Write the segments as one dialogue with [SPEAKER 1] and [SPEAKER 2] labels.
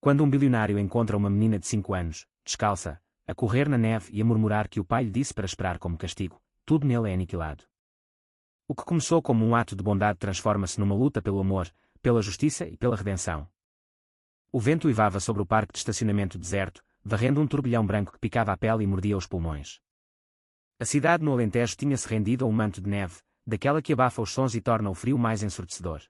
[SPEAKER 1] Quando um bilionário encontra uma menina de 5 anos, descalça, a correr na neve e a murmurar que o pai lhe disse para esperar como castigo, tudo nele é aniquilado. O que começou como um ato de bondade transforma-se numa luta pelo amor, pela justiça e pela redenção. O vento uivava sobre o parque de estacionamento deserto, varrendo um turbilhão branco que picava a pele e mordia os pulmões. A cidade no Alentejo tinha-se rendido a um manto de neve, daquela que abafa os sons e torna o frio mais ensurdecedor.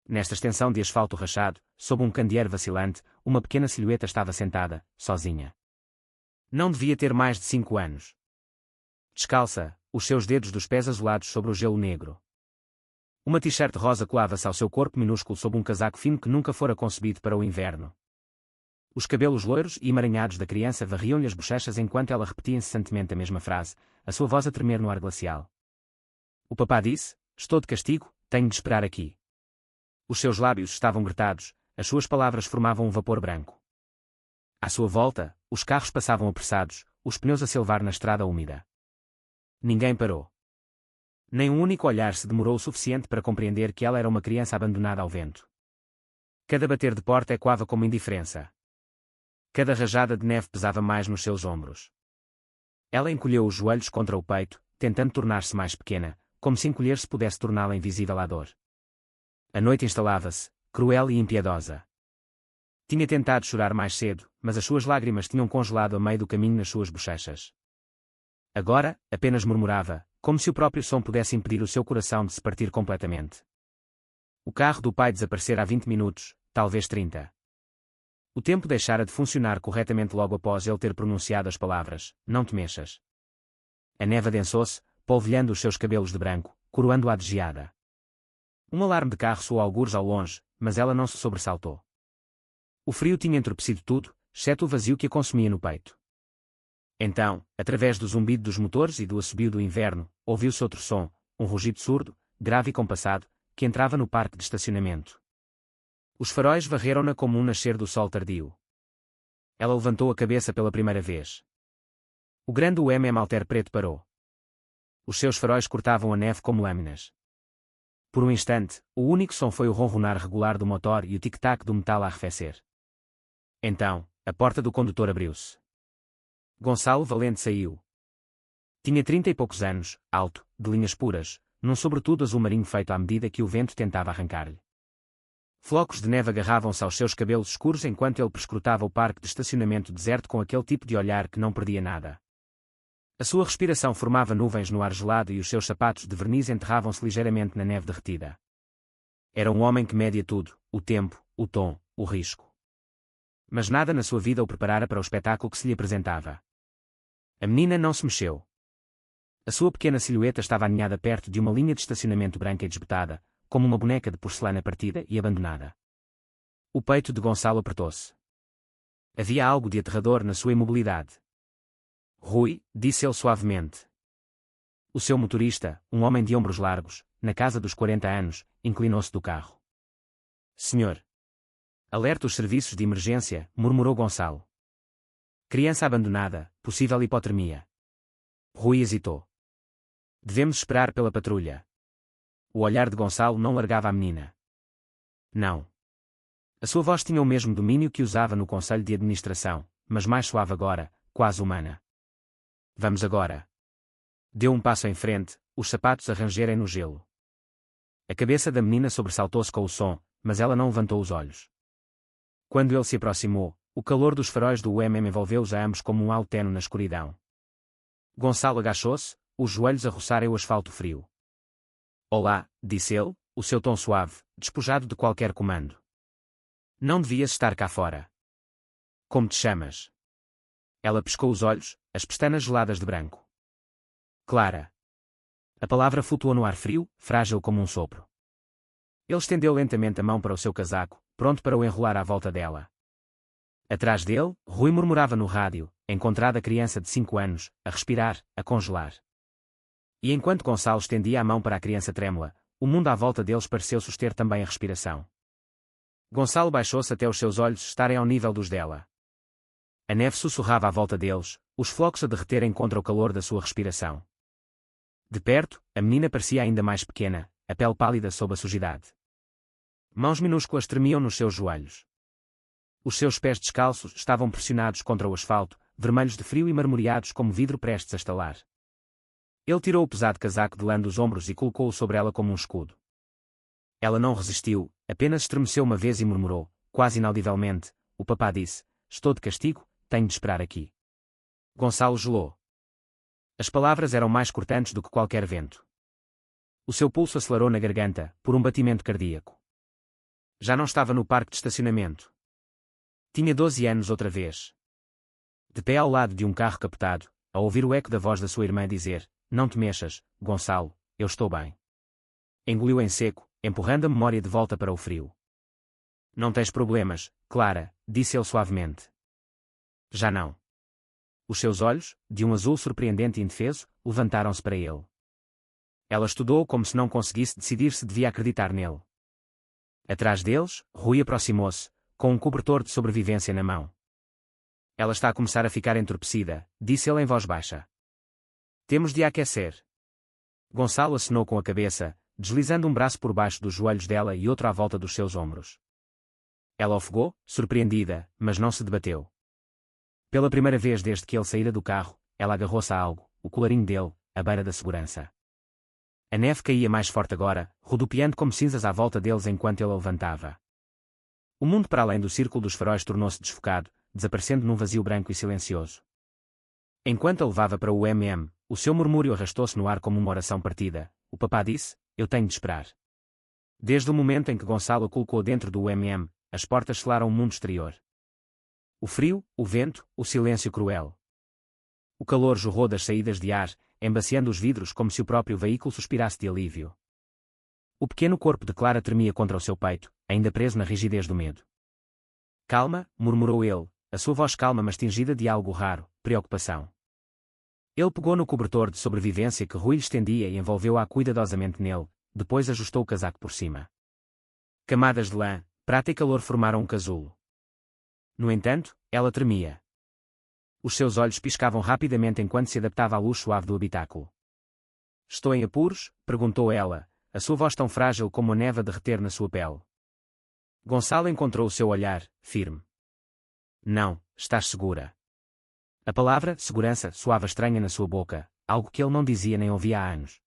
[SPEAKER 1] Nesta extensão de asfalto rachado, sob um candeeiro vacilante, uma pequena silhueta estava sentada, sozinha. Não devia ter mais de 5 anos. Descalça, os seus dedos dos pés azulados sobre o gelo negro. Uma t-shirt rosa colava-se ao seu corpo minúsculo sob um casaco fino que nunca fora concebido para o inverno. Os cabelos loiros e emaranhados da criança varriam-lhe as bochechas enquanto ela repetia incessantemente a mesma frase, a sua voz a tremer no ar glacial. O papá disse: "Estou de castigo, tenho de esperar aqui." Os seus lábios estavam gretados, as suas palavras formavam um vapor branco. À sua volta, os carros passavam apressados, os pneus a silvar na estrada úmida. Ninguém parou. Nem um único olhar se demorou o suficiente para compreender que ela era uma criança abandonada ao vento. Cada bater de porta ecoava como indiferença. Cada rajada de neve pesava mais nos seus ombros. Ela encolheu os joelhos contra o peito, tentando tornar-se mais pequena, como se encolher-se pudesse torná-la invisível à dor. A noite instalava-se, cruel e impiedosa. Tinha tentado chorar mais cedo, mas as suas lágrimas tinham congelado a meio do caminho nas suas bochechas. Agora, apenas murmurava, como se o próprio som pudesse impedir o seu coração de se partir completamente. O carro do pai desaparecera há 20 minutos, talvez 30. O tempo deixara de funcionar corretamente logo após ele ter pronunciado as palavras: "Não te mexas." A neve adensou-se, polvilhando os seus cabelos de branco, coroando-a de geada. Um alarme de carro soou algures ao longe, mas ela não se sobressaltou. O frio tinha entorpecido tudo, exceto o vazio que a consumia no peito. Então, através do zumbido dos motores e do assobio do inverno, ouviu-se outro som, um rugido surdo, grave e compassado, que entrava no parque de estacionamento. Os faróis varreram-na como um nascer do sol tardio. Ela levantou a cabeça pela primeira vez. O grande Alter preto parou. Os seus faróis cortavam a neve como lâminas. Por um instante, o único som foi o ronronar regular do motor e o tic-tac do metal a arrefecer. Então, a porta do condutor abriu-se. Gonçalo Valente saiu. Tinha 30 e poucos anos, alto, de linhas puras, num sobretudo azul marinho feito à medida que o vento tentava arrancar-lhe. Flocos de neve agarravam-se aos seus cabelos escuros enquanto ele perscrutava o parque de estacionamento deserto com aquele tipo de olhar que não perdia nada. A sua respiração formava nuvens no ar gelado e os seus sapatos de verniz enterravam-se ligeiramente na neve derretida. Era um homem que media tudo: o tempo, o tom, o risco. Mas nada na sua vida o preparara para o espetáculo que se lhe apresentava. A menina não se mexeu. A sua pequena silhueta estava aninhada perto de uma linha de estacionamento branca e desbotada, como uma boneca de porcelana partida e abandonada. O peito de Gonçalo apertou-se. Havia algo de aterrador na sua imobilidade. "Rui", disse ele suavemente. O seu motorista, um homem de ombros largos, na casa dos 40 anos, inclinou-se do carro. "Senhor." "Alerta os serviços de emergência", murmurou Gonçalo. "Criança abandonada, possível hipotermia." Rui hesitou. "Devemos esperar pela patrulha." O olhar de Gonçalo não largava a menina. "Não." A sua voz tinha o mesmo domínio que usava no conselho de administração, mas mais suave agora, quase humana. "Vamos agora." Deu um passo em frente, os sapatos a rangerem no gelo. A cabeça da menina sobressaltou-se com o som, mas ela não levantou os olhos. Quando ele se aproximou, o calor dos faróis do envolveu-os a ambos como um halo tenue na escuridão. Gonçalo agachou-se, os joelhos a roçarem o asfalto frio. "Olá", disse ele, o seu tom suave, despojado de qualquer comando. "Não devias estar cá fora." "Como te chamas?" Ela piscou os olhos, as pestanas geladas de branco. "Clara." A palavra flutuou no ar frio, frágil como um sopro. Ele estendeu lentamente a mão para o seu casaco, pronto para o enrolar à volta dela. Atrás dele, Rui murmurava no rádio, encontrada a criança de 5 anos, a respirar, a congelar. E enquanto Gonçalo estendia a mão para a criança trêmula, o mundo à volta deles pareceu suster também a respiração. Gonçalo baixou-se até os seus olhos estarem ao nível dos dela. A neve sussurrava à volta deles, os flocos a derreterem contra o calor da sua respiração. De perto, a menina parecia ainda mais pequena, a pele pálida sob a sujidade. Mãos minúsculas tremiam nos seus joelhos. Os seus pés descalços estavam pressionados contra o asfalto, vermelhos de frio e marmoreados como vidro prestes a estalar. Ele tirou o pesado casaco de lã dos ombros e colocou-o sobre ela como um escudo. Ela não resistiu, apenas estremeceu uma vez e murmurou, quase inaudivelmente: "O papá disse, estou de castigo, tenho de esperar aqui." Gonçalo gelou. As palavras eram mais cortantes do que qualquer vento. O seu pulso acelerou na garganta, por um batimento cardíaco. Já não estava no parque de estacionamento. Tinha 12 anos outra vez. De pé ao lado de um carro capotado, a ouvir o eco da voz da sua irmã dizer: "Não te mexas, Gonçalo, eu estou bem." Engoliu em seco, empurrando a memória de volta para o frio. "Não tens problemas, Clara", disse ele suavemente. Já não. Os seus olhos, de um azul surpreendente e indefeso, levantaram-se para ele. Ela estudou como se não conseguisse decidir se devia acreditar nele. Atrás deles, Rui aproximou-se, com um cobertor de sobrevivência na mão. "Ela está a começar a ficar entorpecida", disse ele em voz baixa. "Temos de a aquecer." Gonçalo acenou com a cabeça, deslizando um braço por baixo dos joelhos dela e outro à volta dos seus ombros. Ela ofegou, surpreendida, mas não se debateu. Pela primeira vez desde que ele saíra do carro, ela agarrou-se a algo, o colarinho dele, à beira da segurança. A neve caía mais forte agora, rodopiando como cinzas à volta deles enquanto ele a levantava. O mundo para além do círculo dos faróis tornou-se desfocado, desaparecendo num vazio branco e silencioso. Enquanto a levava para o o seu murmúrio arrastou-se no ar como uma oração partida. O papá disse: "Eu tenho de esperar." Desde o momento em que Gonçalo a colocou dentro do as portas selaram o mundo exterior. O frio, o vento, o silêncio cruel. O calor jorrou das saídas de ar, embaciando os vidros como se o próprio veículo suspirasse de alívio. O pequeno corpo de Clara tremia contra o seu peito, ainda preso na rigidez do medo. "Calma", murmurou ele, a sua voz calma mas tingida de algo raro, preocupação. Ele pegou no cobertor de sobrevivência que Rui lhe estendia e envolveu-a cuidadosamente nele, depois ajustou o casaco por cima. Camadas de lã, prata e calor formaram um casulo. No entanto, ela tremia. Os seus olhos piscavam rapidamente enquanto se adaptava à luz suave do habitáculo. "Estou em apuros?", perguntou ela, a sua voz tão frágil como a neve a derreter na sua pele. Gonçalo encontrou o seu olhar, firme. "Não, estás segura." A palavra segurança soava estranha na sua boca, algo que ele não dizia nem ouvia há anos.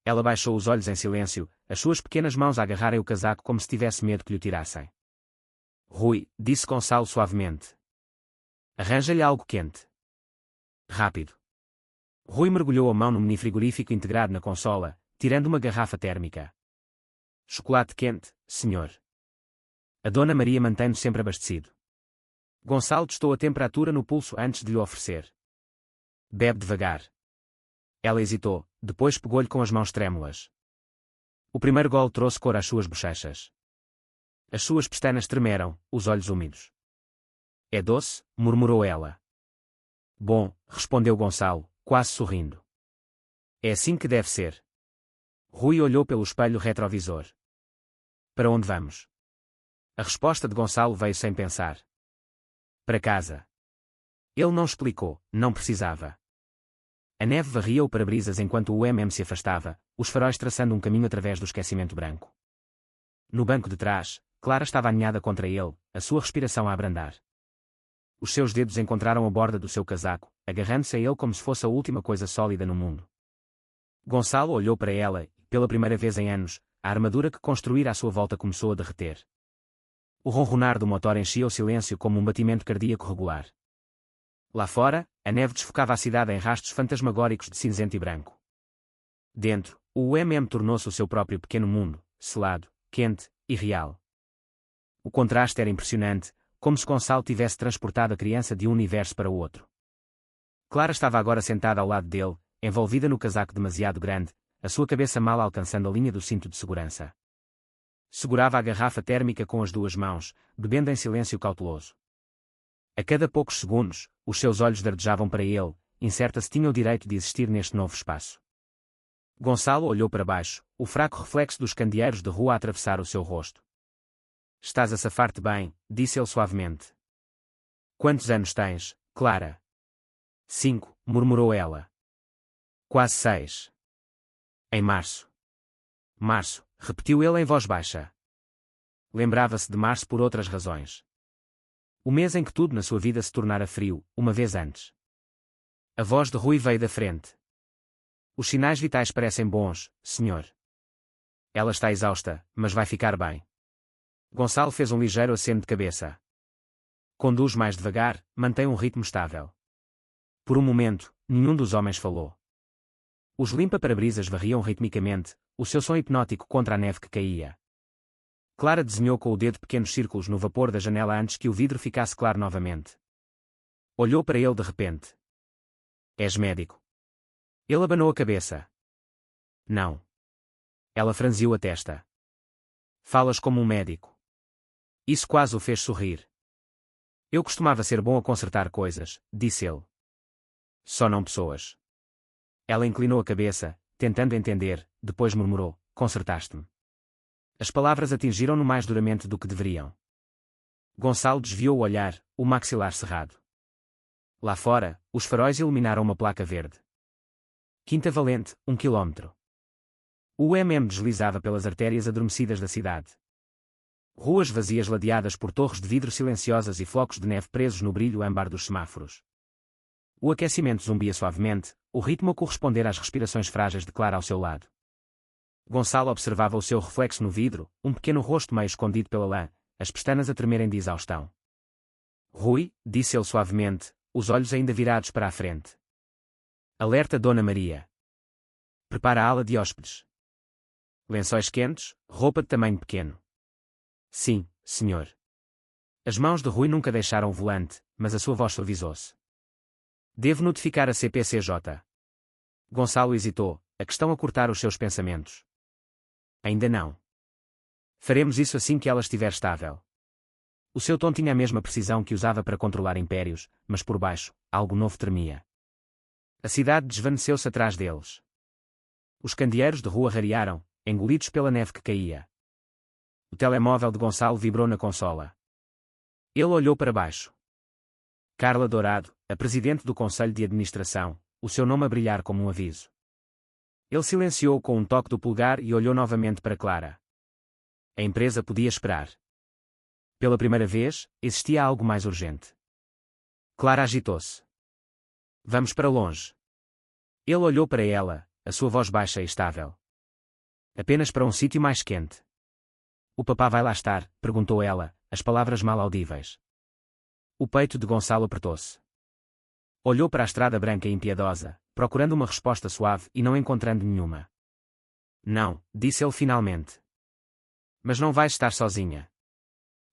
[SPEAKER 1] Ela baixou os olhos em silêncio, as suas pequenas mãos a agarrarem o casaco como se tivesse medo que lhe o tirassem. "Rui", disse Gonçalo suavemente. "Arranja-lhe algo quente. Rápido." Rui mergulhou a mão no mini frigorífico integrado na consola, tirando uma garrafa térmica. "Chocolate quente, senhor." A Dona Maria mantém-no sempre abastecido. Gonçalo testou a temperatura no pulso antes de lhe oferecer. "Bebe devagar." Ela hesitou, depois pegou-lhe com as mãos trêmulas. O primeiro gole trouxe cor às suas bochechas. As suas pestanas tremeram, os olhos úmidos. "É doce?", murmurou ela. "Bom", respondeu Gonçalo, quase sorrindo. "É assim que deve ser." Rui olhou pelo espelho retrovisor. "Para onde vamos?" A resposta de Gonçalo veio sem pensar. "Para casa." Ele não explicou, não precisava. A neve varria o para-brisas enquanto o se afastava, os faróis traçando um caminho através do esquecimento branco. No banco de trás, Clara estava aninhada contra ele, a sua respiração a abrandar. Os seus dedos encontraram a borda do seu casaco, agarrando-se a ele como se fosse a última coisa sólida no mundo. Gonçalo olhou para ela e, pela primeira vez em anos, a armadura que construíra à sua volta começou a derreter. O ronronar do motor enchia o silêncio como um batimento cardíaco regular. Lá fora, a neve desfocava a cidade em rastros fantasmagóricos de cinzento e branco. Dentro, o tornou-se o seu próprio pequeno mundo, selado, quente e real. O contraste era impressionante, como se Gonçalo tivesse transportado a criança de um universo para o outro. Clara estava agora sentada ao lado dele, envolvida no casaco demasiado grande, a sua cabeça mal alcançando a linha do cinto de segurança. Segurava a garrafa térmica com as duas mãos, bebendo em silêncio cauteloso. A cada poucos segundos, os seus olhos dardejavam para ele, incerta se tinha o direito de existir neste novo espaço. Gonçalo olhou para baixo, o fraco reflexo dos candeeiros de rua a atravessar o seu rosto. "Estás a safar-te bem", disse ele suavemente. "Quantos anos tens, Clara?" "5", murmurou ela. "Quase 6. Em março." "Março", repetiu ele em voz baixa. Lembrava-se de março por outras razões. O mês em que tudo na sua vida se tornara frio, uma vez antes. A voz de Rui veio da frente. Os sinais vitais parecem bons, senhor. Ela está exausta, mas vai ficar bem. Gonçalo fez um ligeiro aceno de cabeça. Conduz mais devagar, mantém um ritmo estável. Por um momento, nenhum dos homens falou. Os limpa-parabrisas varriam ritmicamente, o seu som hipnótico contra a neve que caía. Clara desenhou com o dedo pequenos círculos no vapor da janela antes que o vidro ficasse claro novamente. Olhou para ele de repente. És médico? Ele abanou a cabeça. Não. Ela franziu a testa. Falas como um médico. Isso quase o fez sorrir. Eu costumava ser bom a consertar coisas, disse ele. Só não pessoas. Ela inclinou a cabeça, tentando entender, depois murmurou, consertaste-me. As palavras atingiram-no mais duramente do que deveriam. Gonçalo desviou o olhar, o maxilar cerrado. Lá fora, os faróis iluminaram uma placa verde. Quinta Valente, 1 quilómetro. O UMM deslizava pelas artérias adormecidas da cidade. Ruas vazias ladeadas por torres de vidro silenciosas e flocos de neve presos no brilho âmbar dos semáforos. O aquecimento zumbia suavemente, o ritmo a corresponder às respirações frágeis de Clara ao seu lado. Gonçalo observava o seu reflexo no vidro, um pequeno rosto meio escondido pela lã, as pestanas a tremerem de exaustão. Rui, disse ele suavemente, os olhos ainda virados para a frente. Alerta Dona Maria. Prepara a ala de hóspedes. Lençóis quentes, roupa de tamanho pequeno. Sim, senhor. As mãos de Rui nunca deixaram o volante, mas a sua voz suavizou-se. Devo notificar a CPCJ. Gonçalo hesitou, a questão a cortar os seus pensamentos. Ainda não. Faremos isso assim que ela estiver estável. O seu tom tinha a mesma precisão que usava para controlar impérios, mas por baixo, algo novo tremia. A cidade desvaneceu-se atrás deles. Os candeeiros de rua rarearam, engolidos pela neve que caía. O telemóvel de Gonçalo vibrou na consola. Ele olhou para baixo. Carla Dourado, a presidente do Conselho de Administração, o seu nome a brilhar como um aviso. Ele silenciou com um toque do polegar e olhou novamente para Clara. A empresa podia esperar. Pela primeira vez, existia algo mais urgente. Clara agitou-se. Vamos para longe. Ele olhou para ela, a sua voz baixa e estável. Apenas para um sítio mais quente. O papá vai lá estar? Perguntou ela, as palavras mal audíveis. O peito de Gonçalo apertou-se. Olhou para a estrada branca e impiedosa, procurando uma resposta suave e não encontrando nenhuma. Não, disse ele finalmente. Mas não vais estar sozinha.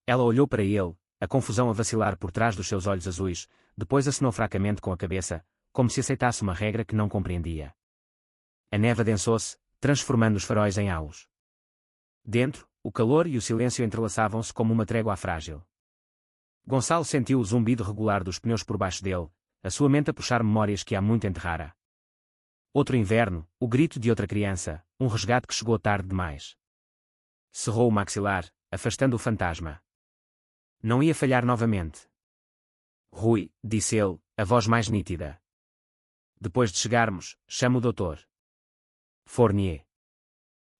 [SPEAKER 1] Ela olhou para ele, a confusão a vacilar por trás dos seus olhos azuis, depois acenou fracamente com a cabeça, como se aceitasse uma regra que não compreendia. A neve adensou-se, transformando os faróis em halos. Dentro, o calor e o silêncio entrelaçavam-se como uma trégua frágil. Gonçalo sentiu o zumbido regular dos pneus por baixo dele, a sua mente a puxar memórias que há muito enterrara. Outro inverno, o grito de outra criança, um resgate que chegou tarde demais. Cerrou o maxilar, afastando o fantasma. Não ia falhar novamente. Rui, disse ele, a voz mais nítida. Depois de chegarmos, chame o doutor. Fournier.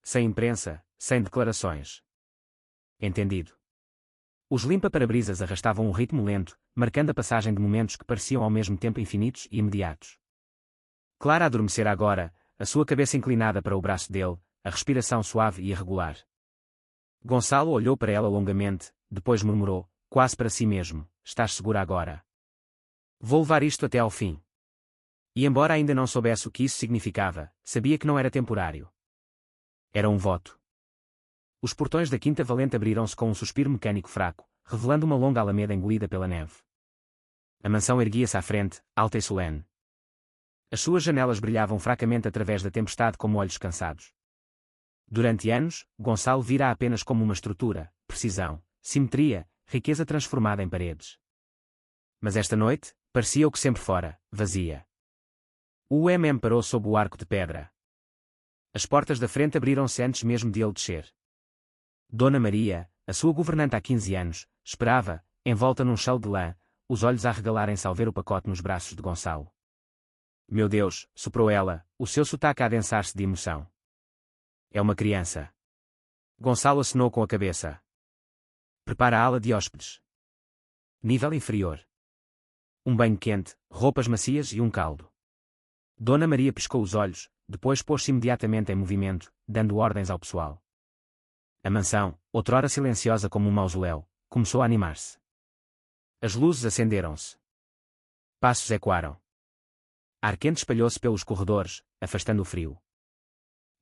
[SPEAKER 1] Sem imprensa, sem declarações. Entendido. Os limpa-parabrisas arrastavam um ritmo lento, marcando a passagem de momentos que pareciam ao mesmo tempo infinitos e imediatos. Clara adormecera agora, a sua cabeça inclinada para o braço dele, a respiração suave e irregular. Gonçalo olhou para ela longamente, depois murmurou, quase para si mesmo, estás segura agora? Vou levar isto até ao fim. E embora ainda não soubesse o que isso significava, sabia que não era temporário. Era um voto. Os portões da Quinta Valente abriram-se com um suspiro mecânico fraco, revelando uma longa alameda engolida pela neve. A mansão erguia-se à frente, alta e solene. As suas janelas brilhavam fracamente através da tempestade como olhos cansados. Durante anos, Gonçalo vira apenas como uma estrutura, precisão, simetria, riqueza transformada em paredes. Mas esta noite, parecia o que sempre fora, vazia. O UMM parou sob o arco de pedra. As portas da frente abriram-se antes mesmo de ele descer. Dona Maria, a sua governanta há 15 anos, esperava, envolta num chale de lã, os olhos a arregalarem-se ao ver o pacote nos braços de Gonçalo. Meu Deus, soprou ela, o seu sotaque a adensar-se de emoção. É uma criança. Gonçalo acenou com a cabeça. Prepara a ala de hóspedes. Nível inferior. Um banho quente, roupas macias e um caldo. Dona Maria piscou os olhos, depois pôs-se imediatamente em movimento, dando ordens ao pessoal. A mansão, outrora silenciosa como um mausoléu, começou a animar-se. As luzes acenderam-se. Passos ecoaram. Ar quente espalhou-se pelos corredores, afastando o frio.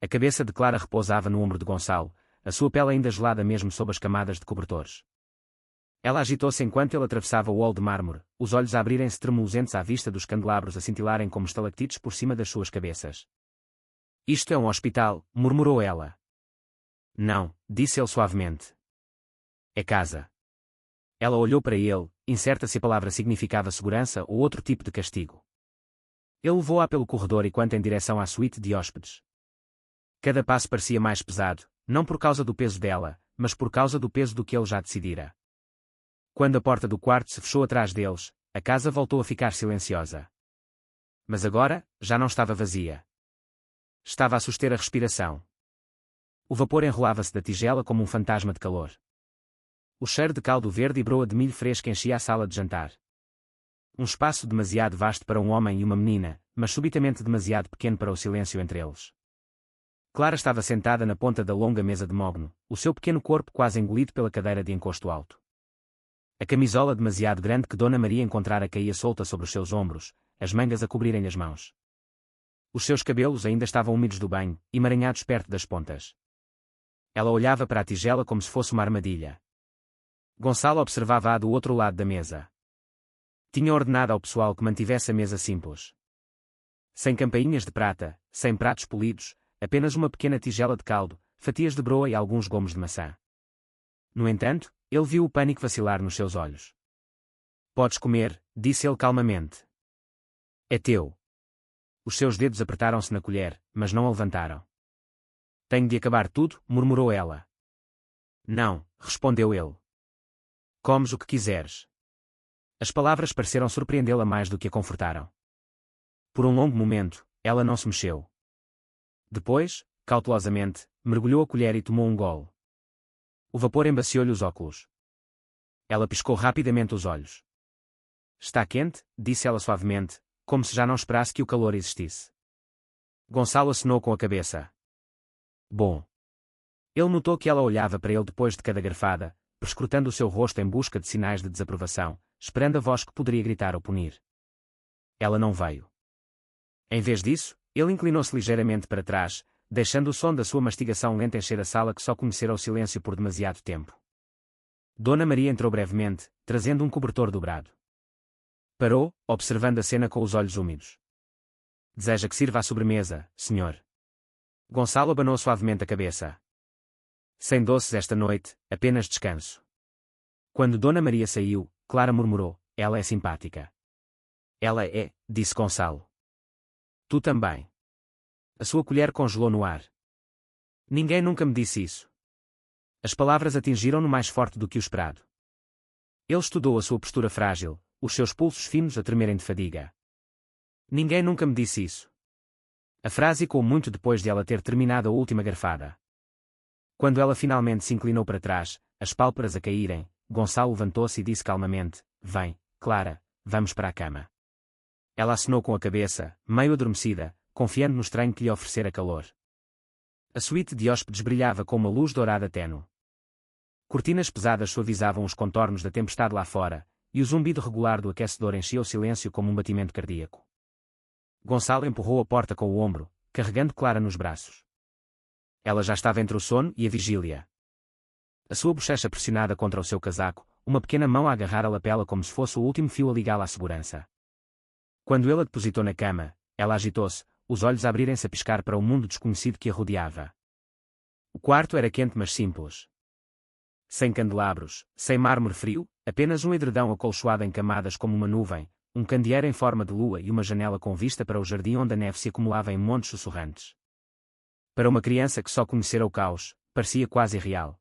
[SPEAKER 1] A cabeça de Clara repousava no ombro de Gonçalo, a sua pele ainda gelada mesmo sob as camadas de cobertores. Ela agitou-se enquanto ele atravessava o hall de mármore, os olhos a abrirem-se tremulosentes à vista dos candelabros a cintilarem como estalactites por cima das suas cabeças. Isto é um hospital, murmurou ela. Não, disse ele suavemente. É casa. Ela olhou para ele, incerta se a palavra significava segurança ou outro tipo de castigo. Ele levou-a pelo corredor e quanto em direção à suíte de hóspedes. Cada passo parecia mais pesado, não por causa do peso dela, mas por causa do peso do que ele já decidira. Quando a porta do quarto se fechou atrás deles, a casa voltou a ficar silenciosa. Mas agora, já não estava vazia. Estava a suster a respiração. O vapor enrolava-se da tigela como um fantasma de calor. O cheiro de caldo verde e broa de milho fresco enchia a sala de jantar. Um espaço demasiado vasto para um homem e uma menina, mas subitamente demasiado pequeno para o silêncio entre eles. Clara estava sentada na ponta da longa mesa de mogno, o seu pequeno corpo quase engolido pela cadeira de encosto alto. A camisola demasiado grande que Dona Maria encontrara caía solta sobre os seus ombros, as mangas a cobrirem as mãos. Os seus cabelos ainda estavam úmidos do banho, emaranhados perto das pontas. Ela olhava para a tigela como se fosse uma armadilha. Gonçalo observava-a do outro lado da mesa. Tinha ordenado ao pessoal que mantivesse a mesa simples. Sem campainhas de prata, sem pratos polidos, apenas uma pequena tigela de caldo, fatias de broa e alguns gomos de maçã. No entanto, ele viu o pânico vacilar nos seus olhos. Podes comer, disse ele calmamente. É teu. Os seus dedos apertaram-se na colher, mas não a levantaram. Tenho de acabar tudo, murmurou ela. Não, respondeu ele. Comes o que quiseres. As palavras pareceram surpreendê-la mais do que a confortaram. Por um longo momento, ela não se mexeu. Depois, cautelosamente, mergulhou a colher e tomou um gole. O vapor embaciou-lhe os óculos. Ela piscou rapidamente os olhos. Está quente, disse ela suavemente, como se já não esperasse que o calor existisse. Gonçalo acenou com a cabeça. Bom. Ele notou que ela olhava para ele depois de cada garfada, perscrutando o seu rosto em busca de sinais de desaprovação, esperando a voz que poderia gritar ou punir. Ela não veio. Em vez disso, ele inclinou-se ligeiramente para trás, deixando o som da sua mastigação lenta encher a sala que só conhecera o silêncio por demasiado tempo. Dona Maria entrou brevemente, trazendo um cobertor dobrado. Parou, observando a cena com os olhos úmidos. Deseja que sirva a sobremesa, senhor? Gonçalo abanou suavemente a cabeça. Sem doces esta noite, apenas descanso. Quando Dona Maria saiu, Clara murmurou, ela é simpática. Ela é, disse Gonçalo. Tu também. A sua colher congelou no ar. Ninguém nunca me disse isso. As palavras atingiram-no mais forte do que o esperado. Ele estudou a sua postura frágil, os seus pulsos finos a tremerem de fadiga. Ninguém nunca me disse isso. A frase ecoou muito depois de ela ter terminado a última garfada. Quando ela finalmente se inclinou para trás, as pálpebras a caírem, Gonçalo levantou-se e disse calmamente, vem, Clara, vamos para a cama. Ela acenou com a cabeça, meio adormecida, confiando no estranho que lhe oferecera calor. A suíte de hóspedes brilhava com uma luz dourada tênue. Cortinas pesadas suavizavam os contornos da tempestade lá fora, e o zumbido regular do aquecedor enchia o silêncio como um batimento cardíaco. Gonçalo empurrou a porta com o ombro, carregando Clara nos braços. Ela já estava entre o sono e a vigília. A sua bochecha pressionada contra o seu casaco, uma pequena mão a agarrar a lapela como se fosse o último fio a ligá-la à segurança. Quando ele a depositou na cama, ela agitou-se, os olhos a abrirem-se a piscar para o mundo desconhecido que a rodeava. O quarto era quente mas simples. Sem candelabros, sem mármore frio, apenas um edredão acolchoado em camadas como uma nuvem, um candeeiro em forma de lua e uma janela com vista para o jardim onde a neve se acumulava em montes sussurrantes. Para uma criança que só conhecera o caos, parecia quase irreal.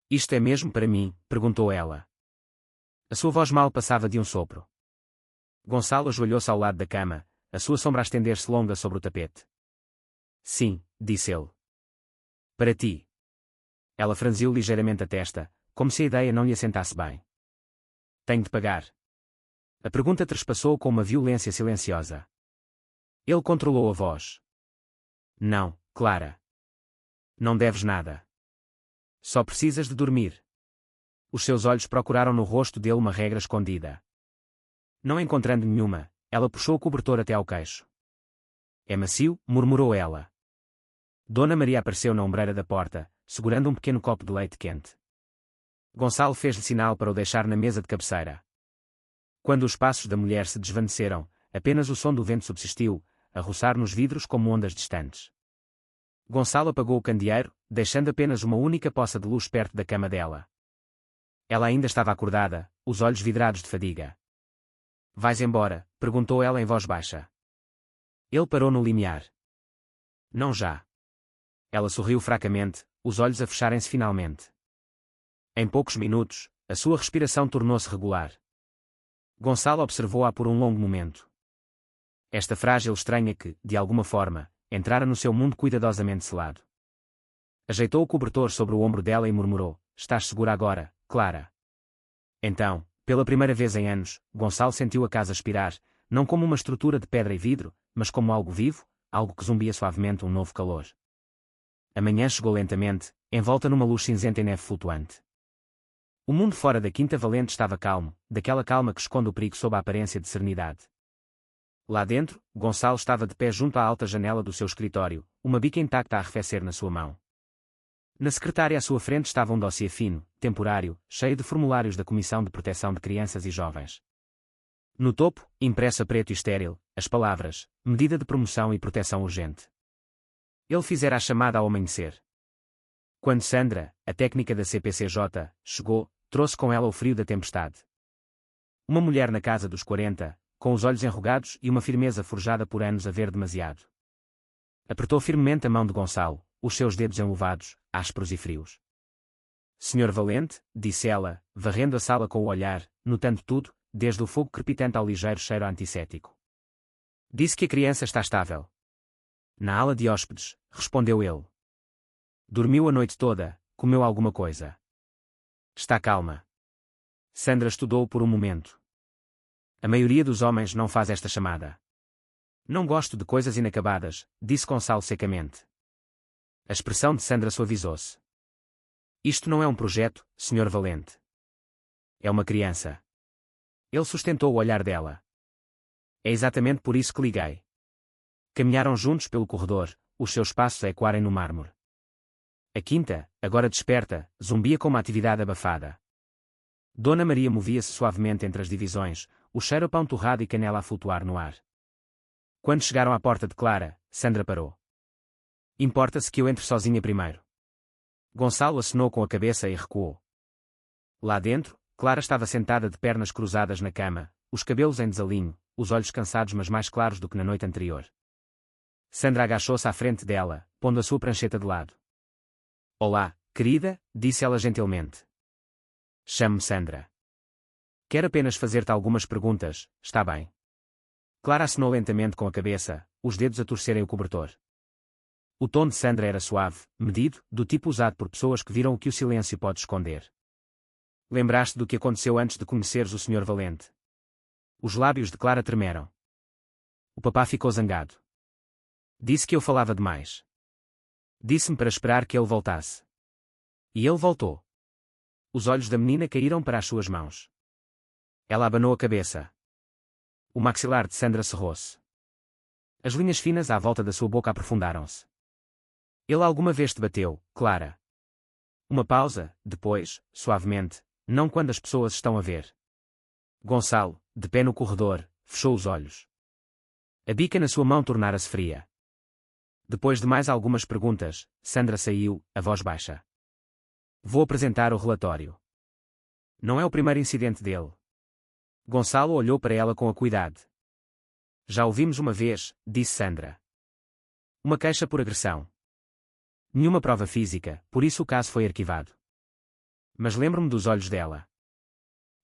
[SPEAKER 1] Isto é mesmo para mim? Perguntou ela. A sua voz mal passava de um sopro. Gonçalo ajoelhou-se ao lado da cama, a sua sombra a estender-se longa sobre o tapete. Sim, disse ele. Para ti. Ela franziu ligeiramente a testa, como se a ideia não lhe assentasse bem. Tenho de pagar. A pergunta trespassou com uma violência silenciosa. Ele controlou a voz. Não, Clara. Não deves nada. Só precisas de dormir. Os seus olhos procuraram no rosto dele uma regra escondida. Não encontrando nenhuma, ela puxou o cobertor até ao queixo. É macio, murmurou ela. Dona Maria apareceu na ombreira da porta, segurando um pequeno copo de leite quente. Gonçalo fez-lhe sinal para o deixar na mesa de cabeceira. Quando os passos da mulher se desvaneceram, apenas o som do vento subsistiu, a roçar nos vidros como ondas distantes. Gonçalo apagou o candeeiro, deixando apenas uma única poça de luz perto da cama dela. Ela ainda estava acordada, os olhos vidrados de fadiga. Vais embora? Perguntou ela em voz baixa. Ele parou no limiar. Não já. Ela sorriu fracamente, os olhos a fecharem-se finalmente. Em poucos minutos, a sua respiração tornou-se regular. Gonçalo observou-a por um longo momento. Esta frágil estranha que, de alguma forma, entrara no seu mundo cuidadosamente selado. Ajeitou o cobertor sobre o ombro dela e murmurou: Estás segura agora, Clara? Então, pela primeira vez em anos, Gonçalo sentiu a casa expirar, não como uma estrutura de pedra e vidro, mas como algo vivo, algo que zumbia suavemente um novo calor. A manhã chegou lentamente, envolta numa luz cinzenta e neve flutuante. O mundo fora da Quinta Valente estava calmo, daquela calma que esconde o perigo sob a aparência de serenidade. Lá dentro, Gonçalo estava de pé junto à alta janela do seu escritório, uma bica intacta a arrefecer na sua mão. Na secretária à sua frente estava um dossiê fino, temporário, cheio de formulários da Comissão de Proteção de Crianças e Jovens. No topo, impresso a preto e estéril, as palavras: Medida de Promoção e Proteção Urgente. Ele fizera a chamada ao amanhecer. Quando Sandra, a técnica da CPCJ, chegou, trouxe com ela o frio da tempestade. Uma mulher na casa dos 40, com os olhos enrugados e uma firmeza forjada por anos a ver demasiado. Apertou firmemente a mão de Gonçalo, os seus dedos enluvados, ásperos e frios. Senhor Valente, disse ela, varrendo a sala com o olhar, notando tudo, desde o fogo crepitante ao ligeiro cheiro antissético. Disse que a criança está estável. Na ala de hóspedes, respondeu ele. Dormiu a noite toda, comeu alguma coisa. Está calma. Sandra estudou por um momento. A maioria dos homens não faz esta chamada. Não gosto de coisas inacabadas, disse Gonçalo secamente. A expressão de Sandra suavizou-se. Isto não é um projeto, Sr. Valente. É uma criança. Ele sustentou o olhar dela. É exatamente por isso que liguei. Caminharam juntos pelo corredor, os seus passos a ecoarem no mármore. A quinta, agora desperta, zumbia com uma atividade abafada. Dona Maria movia-se suavemente entre as divisões, o cheiro a pão torrado e canela a flutuar no ar. Quando chegaram à porta de Clara, Sandra parou. Importa-se que eu entre sozinha primeiro. Gonçalo acenou com a cabeça e recuou. Lá dentro, Clara estava sentada de pernas cruzadas na cama, os cabelos em desalinho, os olhos cansados mas mais claros do que na noite anterior. Sandra agachou-se à frente dela, pondo a sua prancheta de lado. Olá, querida, disse ela gentilmente. Chame-me Sandra. Quero apenas fazer-te algumas perguntas, está bem? Clara acenou lentamente com a cabeça, os dedos a torcerem o cobertor. O tom de Sandra era suave, medido, do tipo usado por pessoas que viram o que o silêncio pode esconder. Lembraste do que aconteceu antes de conheceres o Sr. Valente? Os lábios de Clara tremeram. O papá ficou zangado. Disse que eu falava demais. Disse-me para esperar que ele voltasse. E ele voltou. Os olhos da menina caíram para as suas mãos. Ela abanou a cabeça. O maxilar de Sandra cerrou-se. As linhas finas à volta da sua boca aprofundaram-se. Ele alguma vez te bateu, Clara? Uma pausa, depois, suavemente, não quando as pessoas estão a ver. Gonçalo, de pé no corredor, fechou os olhos. A bica na sua mão tornara-se fria. Depois de mais algumas perguntas, Sandra saiu, a voz baixa. Vou apresentar o relatório. Não é o primeiro incidente dele. Gonçalo olhou para ela com acuidade. Já o vimos uma vez, disse Sandra. Uma queixa por agressão. Nenhuma prova física, por isso o caso foi arquivado. Mas lembro-me dos olhos dela.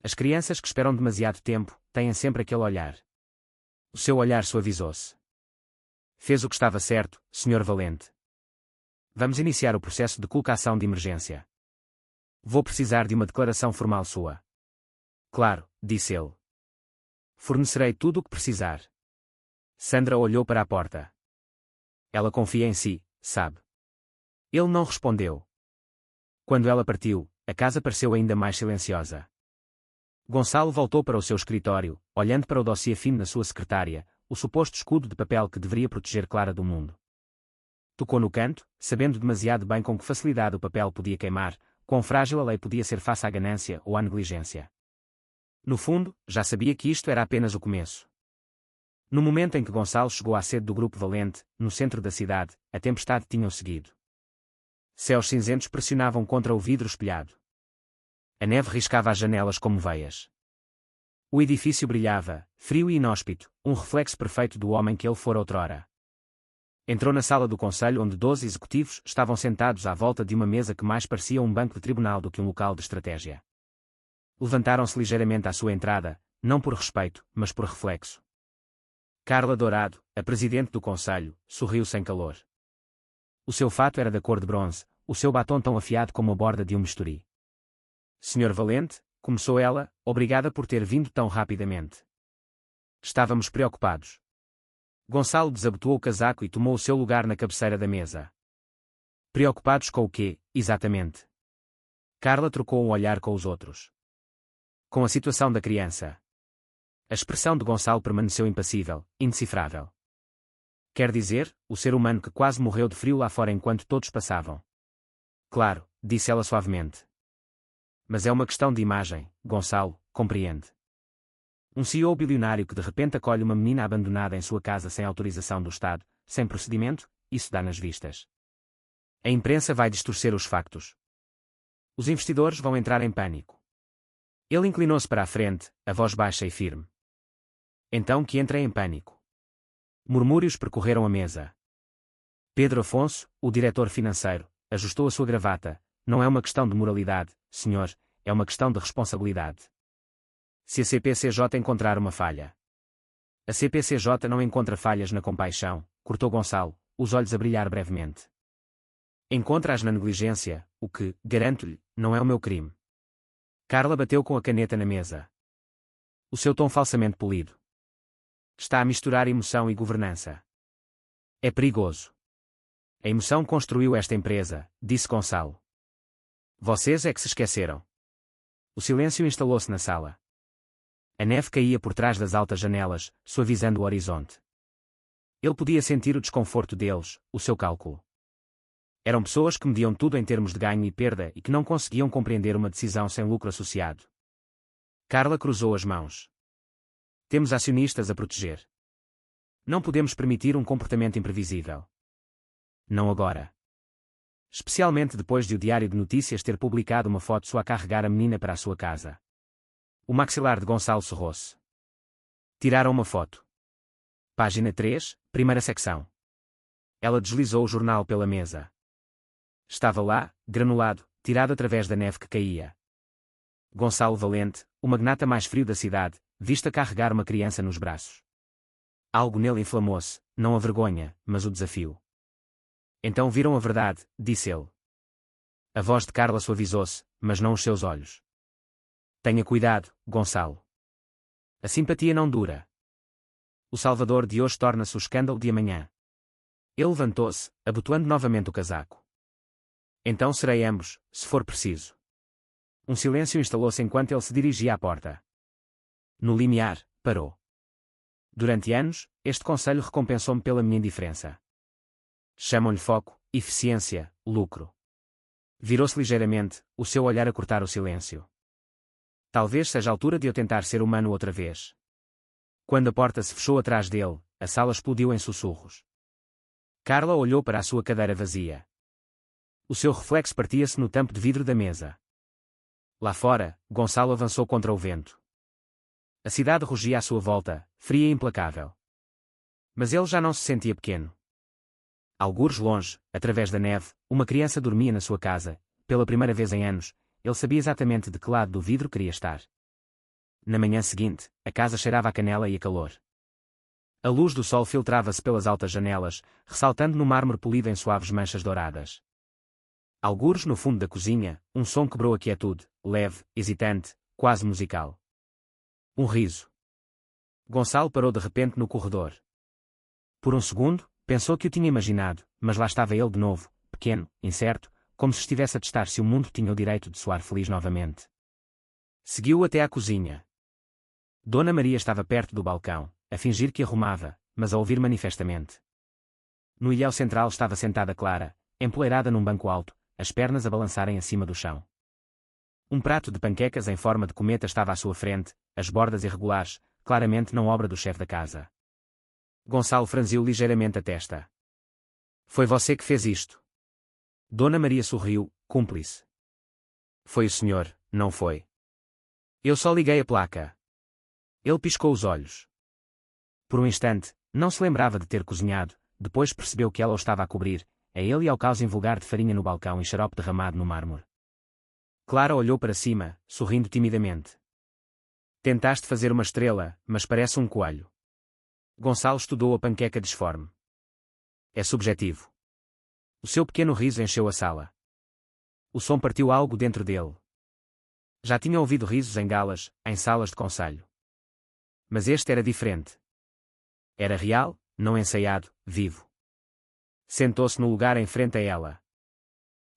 [SPEAKER 1] As crianças que esperam demasiado tempo, têm sempre aquele olhar. O seu olhar suavizou-se. Fez o que estava certo, Sr. Valente. Vamos iniciar o processo de colocação de emergência. Vou precisar de uma declaração formal sua. Claro, disse ele. Fornecerei tudo o que precisar. Sandra olhou para a porta. Ela confia em si, sabe? Ele não respondeu. Quando ela partiu, a casa pareceu ainda mais silenciosa. Gonçalo voltou para o seu escritório, olhando para o dossiê fino na sua secretária, o suposto escudo de papel que deveria proteger Clara do mundo. Tocou no canto, sabendo demasiado bem com que facilidade o papel podia queimar, quão frágil a lei podia ser face à ganância ou à negligência. No fundo, já sabia que isto era apenas o começo. No momento em que Gonçalo chegou à sede do Grupo Valente, no centro da cidade, a tempestade tinha-o seguido. Céus cinzentos pressionavam contra o vidro espelhado. A neve riscava as janelas como veias. O edifício brilhava, frio e inóspito, um reflexo perfeito do homem que ele fora outrora. Entrou na sala do conselho onde 12 executivos estavam sentados à volta de uma mesa que mais parecia um banco de tribunal do que um local de estratégia. Levantaram-se ligeiramente à sua entrada, não por respeito, mas por reflexo. Carla Dourado, a presidente do conselho, sorriu sem calor. O seu fato era da cor de bronze, o seu batom tão afiado como a borda de um bisturi. Senhor Valente, começou ela, obrigada por ter vindo tão rapidamente. Estávamos preocupados. Gonçalo desabotoou o casaco e tomou o seu lugar na cabeceira da mesa. Preocupados com o quê, exatamente? Carla trocou um olhar com os outros. Com a situação da criança. A expressão de Gonçalo permaneceu impassível, indecifrável. Quer dizer, o ser humano que quase morreu de frio lá fora enquanto todos passavam. Claro, disse ela suavemente. Mas é uma questão de imagem, Gonçalo, compreende. Um CEO bilionário que de repente acolhe uma menina abandonada em sua casa sem autorização do Estado, sem procedimento, isso dá nas vistas. A imprensa vai distorcer os factos. Os investidores vão entrar em pânico. Ele inclinou-se para a frente, a voz baixa e firme. Então que entrem em pânico. Murmúrios percorreram a mesa. Pedro Afonso, o diretor financeiro, ajustou a sua gravata. Não é uma questão de moralidade, senhor, é uma questão de responsabilidade. Se a CPCJ encontrar uma falha. A CPCJ não encontra falhas na compaixão, cortou Gonçalo, os olhos a brilhar brevemente. Encontra-as na negligência, o que, garanto-lhe, não é o meu crime. Carla bateu com a caneta na mesa. O seu tom falsamente polido. Está a misturar emoção e governança. É perigoso. A emoção construiu esta empresa, disse Gonçalo. Vocês é que se esqueceram. O silêncio instalou-se na sala. A neve caía por trás das altas janelas, suavizando o horizonte. Ele podia sentir o desconforto deles, o seu cálculo. Eram pessoas que mediam tudo em termos de ganho e perda e que não conseguiam compreender uma decisão sem lucro associado. Carla cruzou as mãos. Temos acionistas a proteger. Não podemos permitir um comportamento imprevisível. Não agora. Especialmente depois de o Diário de Notícias ter publicado uma foto sua a carregar a menina para a sua casa. O maxilar de Gonçalo cerrou-se. Tiraram uma foto. Página 3, primeira secção. Ela deslizou o jornal pela mesa. Estava lá, granulado, tirado através da neve que caía. Gonçalo Valente, o magnata mais frio da cidade, visto a carregar uma criança nos braços. Algo nele inflamou-se, não a vergonha, mas o desafio. Então viram a verdade, disse ele. A voz de Carla suavizou-se, mas não os seus olhos. Tenha cuidado, Gonçalo. A simpatia não dura. O Salvador de hoje torna-se o escândalo de amanhã. Ele levantou-se, abotoando novamente o casaco. Então serei ambos, se for preciso. Um silêncio instalou-se enquanto ele se dirigia à porta. No limiar, parou. Durante anos, este conselho recompensou-me pela minha indiferença. Chamam-lhe foco, eficiência, lucro. Virou-se ligeiramente, o seu olhar a cortar o silêncio. Talvez seja a altura de eu tentar ser humano outra vez. Quando a porta se fechou atrás dele, a sala explodiu em sussurros. Carla olhou para a sua cadeira vazia. O seu reflexo partia-se no tampo de vidro da mesa. Lá fora, Gonçalo avançou contra o vento. A cidade rugia à sua volta, fria e implacável. Mas ele já não se sentia pequeno. Algures longe, através da neve, uma criança dormia na sua casa. Pela primeira vez em anos, ele sabia exatamente de que lado do vidro queria estar. Na manhã seguinte, a casa cheirava a canela e a calor. A luz do sol filtrava-se pelas altas janelas, ressaltando no mármore polido em suaves manchas douradas. Algures no fundo da cozinha, um som quebrou a quietude, leve, hesitante, quase musical. Um riso. Gonçalo parou de repente no corredor. Por um segundo, pensou que o tinha imaginado, mas lá estava ele de novo, pequeno, incerto, como se estivesse a testar se o mundo tinha o direito de soar feliz novamente. Seguiu-o até à cozinha. Dona Maria estava perto do balcão, a fingir que arrumava, mas a ouvir manifestamente. No ilhéu central estava sentada Clara, empoleirada num banco alto, as pernas a balançarem acima do chão. Um prato de panquecas em forma de cometa estava à sua frente, as bordas irregulares, claramente não obra do chefe da casa. Gonçalo franziu ligeiramente a testa. Foi você que fez isto. Dona Maria sorriu, cúmplice. Foi o senhor, não foi? Eu só liguei a placa. Ele piscou os olhos. Por um instante, não se lembrava de ter cozinhado, depois percebeu que ela o estava a cobrir, a ele e ao caos invulgar de farinha no balcão e xarope derramado no mármore. Clara olhou para cima, sorrindo timidamente. Tentaste fazer uma estrela, mas parece um coelho. Gonçalo estudou a panqueca disforme. É subjetivo. O seu pequeno riso encheu a sala. O som partiu algo dentro dele. Já tinha ouvido risos em galas, em salas de conselho. Mas este era diferente. Era real, não ensaiado, vivo. Sentou-se no lugar em frente a ela.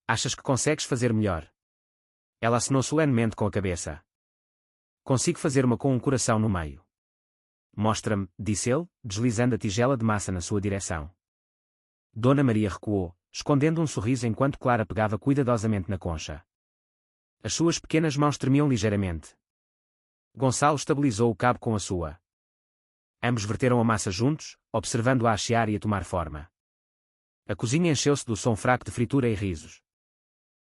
[SPEAKER 1] Achas que consegues fazer melhor? Ela acenou solenemente com a cabeça. Consigo fazer uma com um coração no meio. Mostra-me, disse ele, deslizando a tigela de massa na sua direção. Dona Maria recuou, escondendo um sorriso enquanto Clara pegava cuidadosamente na concha. As suas pequenas mãos tremiam ligeiramente. Gonçalo estabilizou o cabo com a sua. Ambos verteram a massa juntos, observando-a a chiar e a tomar forma. A cozinha encheu-se do som fraco de fritura e risos.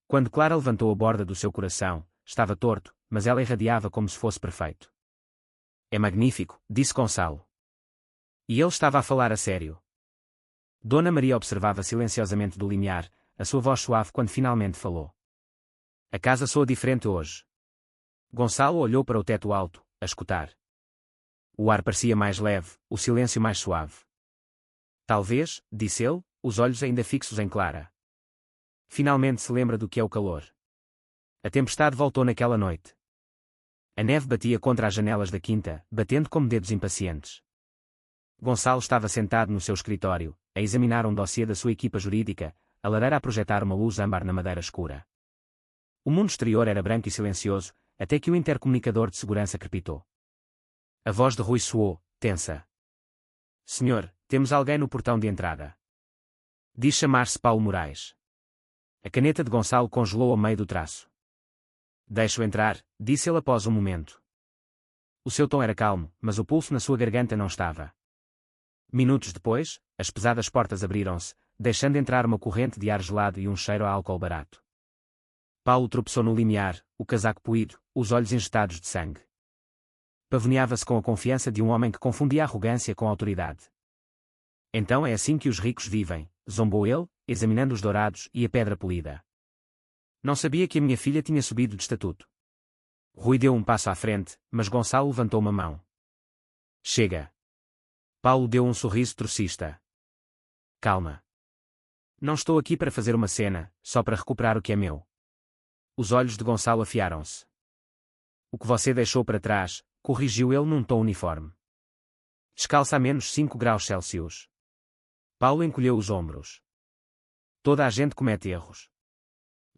[SPEAKER 1] Quando Clara levantou a borda do seu coração, estava torto, mas ela irradiava como se fosse perfeito. É magnífico, disse Gonçalo. E ele estava a falar a sério. Dona Maria observava silenciosamente do limiar, a sua voz suave quando finalmente falou. A casa soa diferente hoje. Gonçalo olhou para o teto alto, a escutar. O ar parecia mais leve, o silêncio mais suave. Talvez, disse ele, os olhos ainda fixos em Clara. Finalmente se lembra do que é o calor. A tempestade voltou naquela noite. A neve batia contra as janelas da quinta, batendo como dedos impacientes. Gonçalo estava sentado no seu escritório, a examinar um dossiê da sua equipa jurídica, a lareira a projetar uma luz âmbar na madeira escura. O mundo exterior era branco e silencioso, até que o intercomunicador de segurança crepitou. A voz de Rui soou, tensa. Senhor, temos alguém no portão de entrada. Diz chamar-se Paulo Moraes. A caneta de Gonçalo congelou ao meio do traço. Deixo entrar, disse ele após um momento. O seu tom era calmo, mas o pulso na sua garganta não estava. Minutos depois, as pesadas portas abriram-se, deixando entrar uma corrente de ar gelado e um cheiro a álcool barato. Paulo tropeçou no limiar, o casaco poído, os olhos injetados de sangue. Pavoneava-se com a confiança de um homem que confundia arrogância com autoridade. Então é assim que os ricos vivem, zombou ele, examinando os dourados e a pedra polida. Não sabia que a minha filha tinha subido de estatuto. Rui deu um passo à frente, mas Gonçalo levantou uma mão. Chega. Paulo deu um sorriso trocista. Calma. Não estou aqui para fazer uma cena, só para recuperar o que é meu. Os olhos de Gonçalo afiaram-se. O que você deixou para trás, corrigiu ele num tom uniforme. Descalça a menos 5 graus Celsius. Paulo encolheu os ombros. Toda a gente comete erros.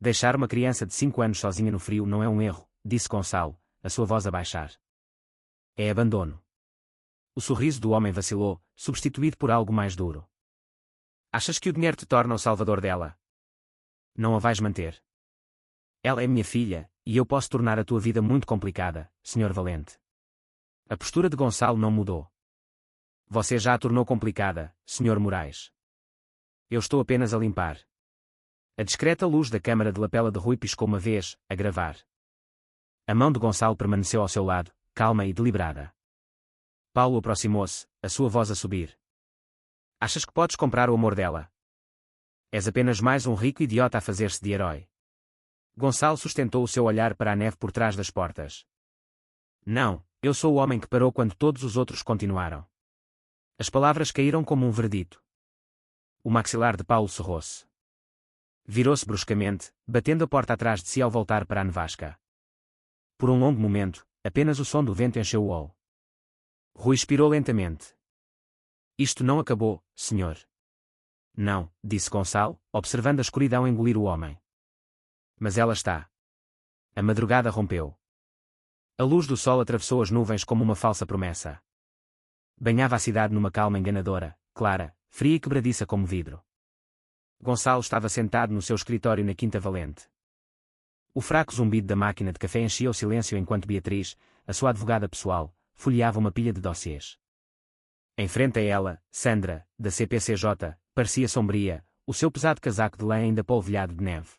[SPEAKER 1] Deixar uma criança de 5 anos sozinha no frio não é um erro, disse Gonçalo, a sua voz a baixar. É abandono. O sorriso do homem vacilou, substituído por algo mais duro. Achas que o dinheiro te torna o salvador dela? Não a vais manter. Ela é minha filha, e eu posso tornar a tua vida muito complicada, Sr. Valente. A postura de Gonçalo não mudou. Você já a tornou complicada, Sr. Moraes. Eu estou apenas a limpar. A discreta luz da câmara de lapela de Rui piscou uma vez, a gravar. A mão de Gonçalo permaneceu ao seu lado, calma e deliberada. Paulo aproximou-se, a sua voz a subir. Achas que podes comprar o amor dela? És apenas mais um rico idiota a fazer-se de herói. Gonçalo sustentou o seu olhar para a neve por trás das portas. Não, eu sou o homem que parou quando todos os outros continuaram. As palavras caíram como um verdito. O maxilar de Paulo cerrou-se. Virou-se bruscamente, batendo a porta atrás de si ao voltar para a nevasca. Por um longo momento, Apenas o som do vento encheu o hall. Rui expirou lentamente. Isto não acabou, senhor. Não, disse Gonçalo, observando a escuridão engolir o homem. Mas ela está. A madrugada rompeu. A luz do sol atravessou as nuvens como uma falsa promessa. Banhava a cidade numa calma enganadora, clara, fria e quebradiça como vidro. Gonçalo estava sentado no seu escritório na Quinta Valente. O fraco zumbido da máquina de café enchia o silêncio enquanto Beatriz, a sua advogada pessoal, folheava uma pilha de dossiês. Em frente a ela, Sandra, da CPCJ, parecia sombria, o seu pesado casaco de lã ainda polvilhado de neve.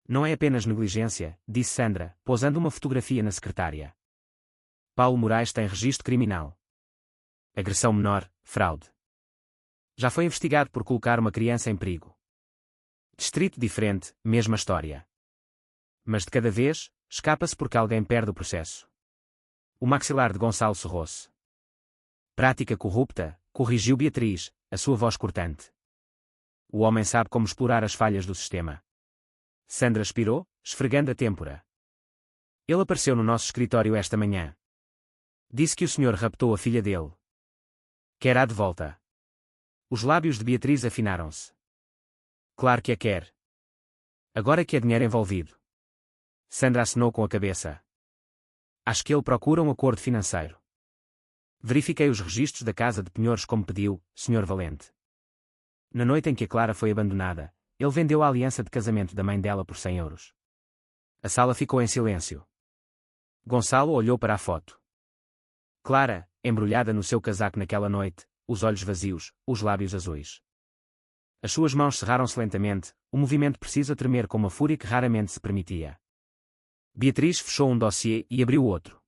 [SPEAKER 1] Não é apenas negligência, disse Sandra, pousando uma fotografia na secretária. Paulo Moraes tem registro criminal. Agressão menor, fraude. Já foi investigado por colocar uma criança em perigo. Distrito diferente, mesma história. Mas de cada vez, escapa-se porque alguém perde o processo. O maxilar de Gonçalo cerrou-se. Prática corrupta, corrigiu Beatriz, a sua voz cortante. O homem sabe como explorar as falhas do sistema. Sandra expirou, esfregando a têmpora. Ele apareceu no nosso escritório esta manhã. Disse que o senhor raptou a filha dele. Quer-a de volta. Os lábios de Beatriz afinaram-se. Claro que a quer. Agora que é dinheiro envolvido. Sandra acenou com a cabeça. Acho que ele procura um acordo financeiro. Verifiquei os registros da casa de penhores como pediu, Sr. Valente. Na noite em que a Clara foi abandonada, ele vendeu a aliança de casamento da mãe dela por 100 euros. A sala ficou em silêncio. Gonçalo olhou para a foto. Clara, embrulhada no seu casaco naquela noite, os olhos vazios, os lábios azuis. As suas mãos cerraram-se lentamente, o movimento preciso a tremer com uma fúria que raramente se permitia. Beatriz fechou um dossiê e abriu outro.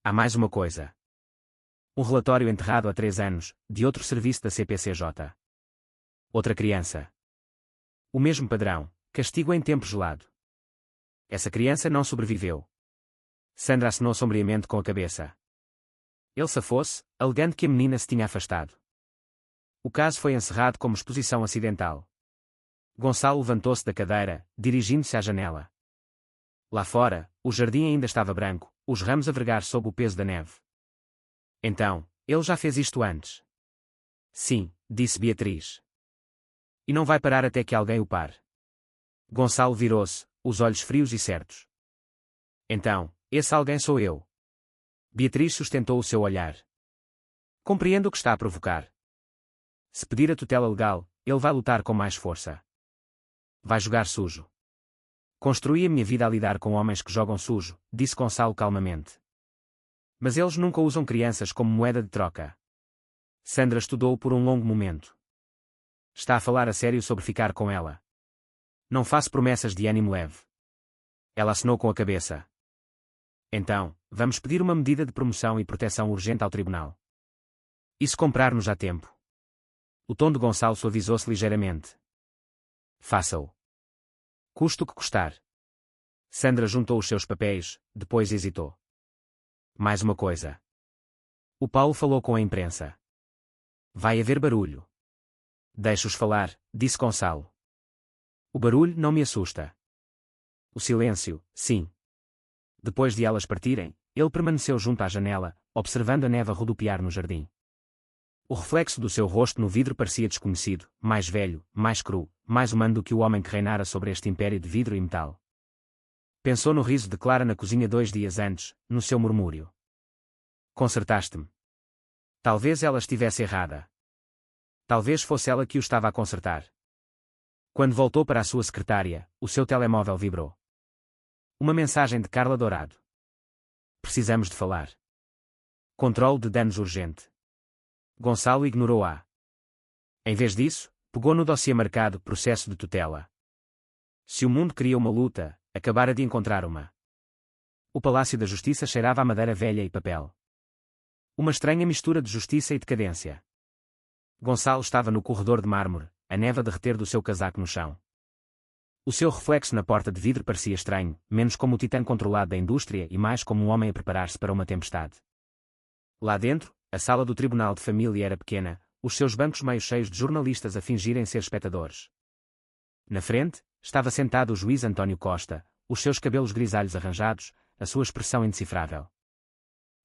[SPEAKER 1] Há mais uma coisa. Um relatório enterrado há 3 anos, de outro serviço da CPCJ. Outra criança. O mesmo padrão, castigo em tempo gelado. Essa criança não sobreviveu. Sandra acenou sombriamente com a cabeça. Ele safou-se, alegando que a menina se tinha afastado. O caso foi encerrado como exposição acidental. Gonçalo levantou-se da cadeira, dirigindo-se à janela. Lá fora, o jardim ainda estava branco, os ramos a vergar sob o peso da neve. Então, ele já fez isto antes. Sim, disse Beatriz. E não vai parar até que alguém o pare. Gonçalo virou-se, os olhos frios e certos. Então, esse alguém sou eu. Beatriz sustentou o seu olhar. Compreendo o que está a provocar. Se pedir a tutela legal, ele vai lutar com mais força. Vai jogar sujo. Construí a minha vida a lidar com homens que jogam sujo, disse Gonçalo calmamente. Mas eles nunca usam crianças como moeda de troca. Sandra estudou por um longo momento. Está a falar a sério sobre ficar com ela. Não faço promessas de ânimo leve. Ela acenou com a cabeça. Então, vamos pedir uma medida de promoção e proteção urgente ao tribunal. E se comprar-nos a tempo? O tom de Gonçalo suavizou-se ligeiramente. Faça-o. Custe o que custar. Sandra juntou os seus papéis, depois hesitou. Mais uma coisa. O Paulo falou com a imprensa. Vai haver barulho. Deixe-os falar, disse Gonçalo. O barulho não me assusta. O silêncio, sim. Depois de elas partirem, ele permaneceu junto à janela, observando a neve a rodopiar no jardim. O reflexo do seu rosto no vidro parecia desconhecido, mais velho, mais cru, mais humano do que o homem que reinara sobre este império de vidro e metal. Pensou no riso de Clara na cozinha 2 dias antes, no seu murmúrio. Consertaste-me. Talvez ela estivesse errada. Talvez fosse ela que o estava a consertar. Quando voltou para a sua secretária, o seu telemóvel vibrou. Uma mensagem de Carla Dourado. Precisamos de falar. Controle de danos urgente. Gonçalo ignorou-a. Em vez disso, pegou no dossiê marcado processo de tutela. Se o mundo queria uma luta, acabara de encontrar uma. O Palácio da Justiça cheirava a madeira velha e papel. Uma estranha mistura de justiça e decadência. Gonçalo estava no corredor de mármore, a neve a derreter do seu casaco no chão. O seu reflexo na porta de vidro parecia estranho, menos como o titã controlado da indústria e mais como um homem a preparar-se para uma tempestade. Lá dentro, a sala do Tribunal de Família era pequena, os seus bancos meio cheios de jornalistas a fingirem ser espectadores. Na frente, estava sentado o juiz António Costa, os seus cabelos grisalhos arranjados, a sua expressão indecifrável.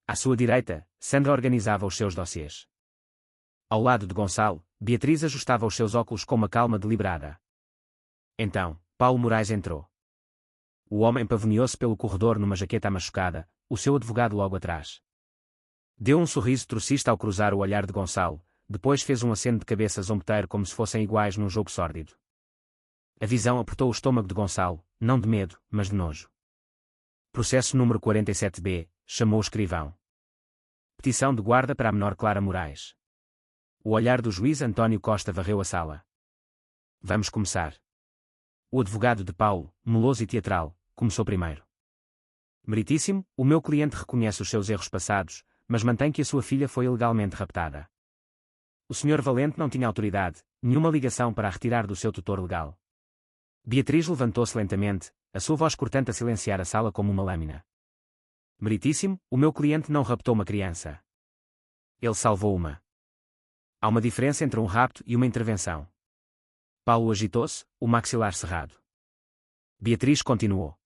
[SPEAKER 1] À sua direita, Sandra organizava os seus dossiês. Ao lado de Gonçalo, Beatriz ajustava os seus óculos com uma calma deliberada. Então, Paulo Moraes entrou. O homem pavoneou-se pelo corredor numa jaqueta amachucada, o seu advogado logo atrás. Deu um sorriso trocista ao cruzar o olhar de Gonçalo, depois fez um aceno de cabeça zombeteiro como se fossem iguais num jogo sórdido. A visão apertou o estômago de Gonçalo, não de medo, mas de nojo. Processo número 47B, chamou o escrivão. Petição de guarda para a menor Clara Moraes. O olhar do juiz António Costa varreu a sala. Vamos começar. O advogado de Paulo, meloso e teatral, começou primeiro. Meritíssimo, o meu cliente reconhece os seus erros passados, mas mantém que a sua filha foi ilegalmente raptada. O Sr. Valente não tinha autoridade, nenhuma ligação para a retirar do seu tutor legal. Beatriz levantou-se lentamente, a sua voz cortante a silenciar a sala como uma lâmina. Meritíssimo, o meu cliente não raptou uma criança. Ele salvou uma. Há uma diferença entre um rapto e uma intervenção. Paulo agitou-se, o maxilar cerrado. Beatriz continuou.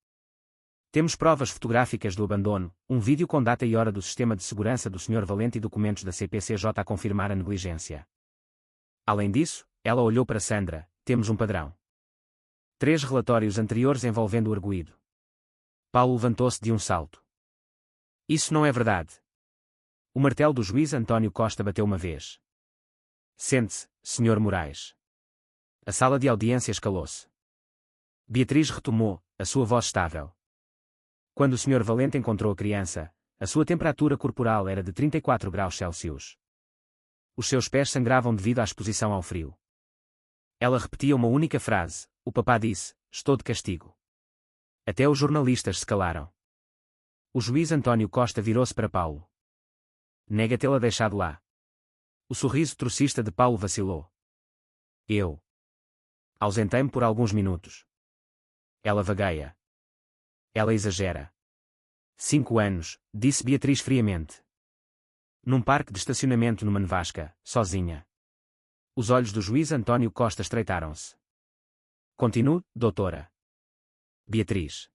[SPEAKER 1] Temos provas fotográficas do abandono, um vídeo com data e hora do sistema de segurança do Sr. Valente e documentos da CPCJ a confirmar a negligência. Além disso, ela olhou para Sandra, temos um padrão. 3 relatórios anteriores envolvendo o arguido. Paulo levantou-se de um salto. Isso não é verdade. O martelo do juiz António Costa bateu uma vez. Sente-se, Sr. Moraes. A sala de audiências calou-se. Beatriz retomou, a sua voz estável. Quando o Sr. Valente encontrou a criança, a sua temperatura corporal era de 34 graus Celsius. Os seus pés sangravam devido à exposição ao frio. Ela repetia uma única frase, o papá disse, estou de castigo. Até os jornalistas se calaram. O juiz António Costa virou-se para Paulo. Nega tê-la deixado lá. O sorriso trocista de Paulo vacilou. Eu ausentei-me por alguns minutos. Ela vagueia. Ela exagera. 5 anos, disse Beatriz friamente. Num parque de estacionamento numa nevasca, sozinha. Os olhos do juiz António Costa estreitaram-se. Continue, doutora. Beatriz.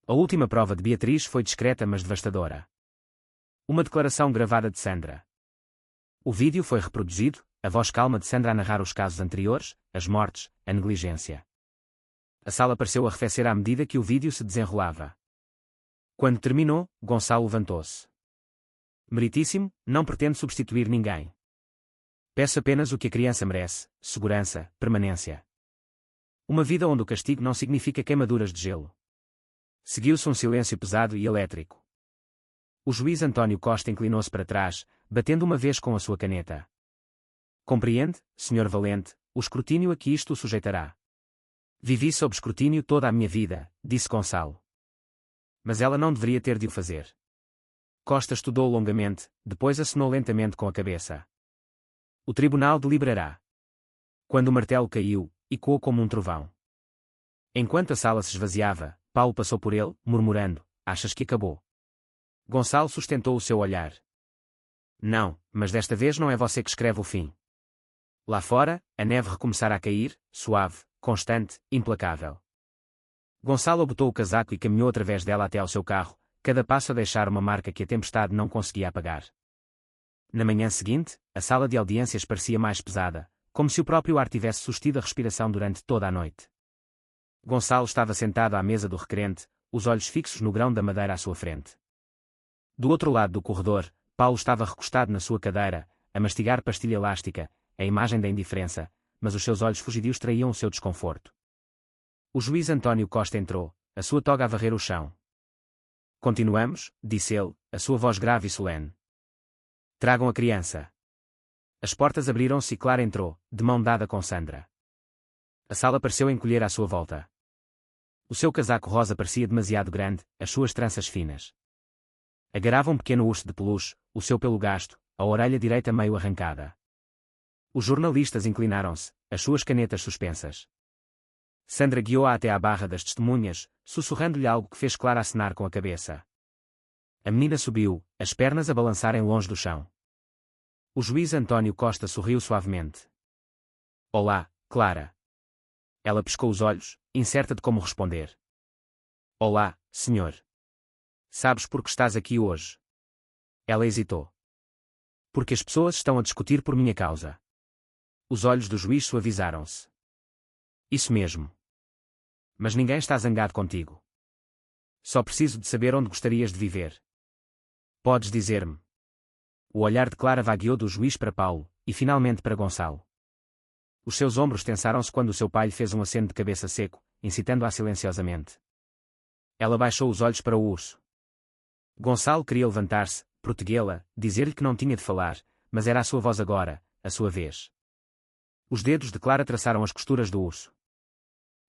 [SPEAKER 1] A última prova de Beatriz foi discreta mas devastadora. Uma declaração gravada de Sandra. O vídeo foi reproduzido, a voz calma de Sandra a narrar os casos anteriores, as mortes, a negligência. A sala pareceu arrefecer à medida que o vídeo se desenrolava. Quando terminou, Gonçalo levantou-se. Meritíssimo, não pretendo substituir ninguém. Peço apenas o que a criança merece, segurança, permanência. Uma vida onde o castigo não significa queimaduras de gelo. Seguiu-se um silêncio pesado e elétrico. O juiz António Costa inclinou-se para trás, batendo uma vez com a sua caneta. Compreende, Sr. Valente, o escrutínio a que isto o sujeitará. Vivi sob escrutínio toda a minha vida, disse Gonçalo. Mas ela não deveria ter de o fazer. Costa estudou longamente, depois acenou lentamente com a cabeça. O tribunal deliberará. Quando o martelo caiu, ecoou como um trovão. Enquanto a sala se esvaziava, Paulo passou por ele, murmurando, achas que acabou? Gonçalo sustentou o seu olhar. Não, mas desta vez não é você que escreve o fim. Lá fora, a neve recomeçara a cair, suave, constante, implacável. Gonçalo botou o casaco e caminhou através dela até ao seu carro, cada passo a deixar uma marca que a tempestade não conseguia apagar. Na manhã seguinte, a sala de audiências parecia mais pesada, como se o próprio ar tivesse sustido a respiração durante toda a noite. Gonçalo estava sentado à mesa do requerente, os olhos fixos no grão da madeira à sua frente. Do outro lado do corredor, Paulo estava recostado na sua cadeira, a mastigar pastilha elástica, a imagem da indiferença, mas os seus olhos fugidios traíam o seu desconforto. O juiz António Costa entrou, a sua toga a varrer o chão. Continuamos, disse ele, a sua voz grave e solene. Tragam a criança. As portas abriram-se e Clara entrou, de mão dada com Sandra. A sala pareceu encolher à sua volta. O seu casaco rosa parecia demasiado grande, as suas tranças finas. Agarrava um pequeno urso de peluche, o seu pelo gasto, a orelha direita meio arrancada. Os jornalistas inclinaram-se, as suas canetas suspensas. Sandra guiou-a até à barra das testemunhas, sussurrando-lhe algo que fez Clara acenar com a cabeça. A menina subiu, as pernas a balançarem longe do chão. O juiz António Costa sorriu suavemente. Olá, Clara. Ela piscou os olhos, incerta de como responder. Olá, senhor. Sabes por que estás aqui hoje? Ela hesitou. Porque as pessoas estão a discutir por minha causa. Os olhos do juiz suavizaram-se. Isso mesmo. Mas ninguém está zangado contigo. Só preciso de saber onde gostarias de viver. Podes dizer-me. O olhar de Clara vagueou do juiz para Paulo, e finalmente para Gonçalo. Os seus ombros tensaram-se quando o seu pai lhe fez um aceno de cabeça seco, incitando-a silenciosamente. Ela baixou os olhos para o urso. Gonçalo queria levantar-se, protegê-la, dizer-lhe que não tinha de falar, mas era a sua voz agora, a sua vez. Os dedos de Clara traçaram as costuras do urso.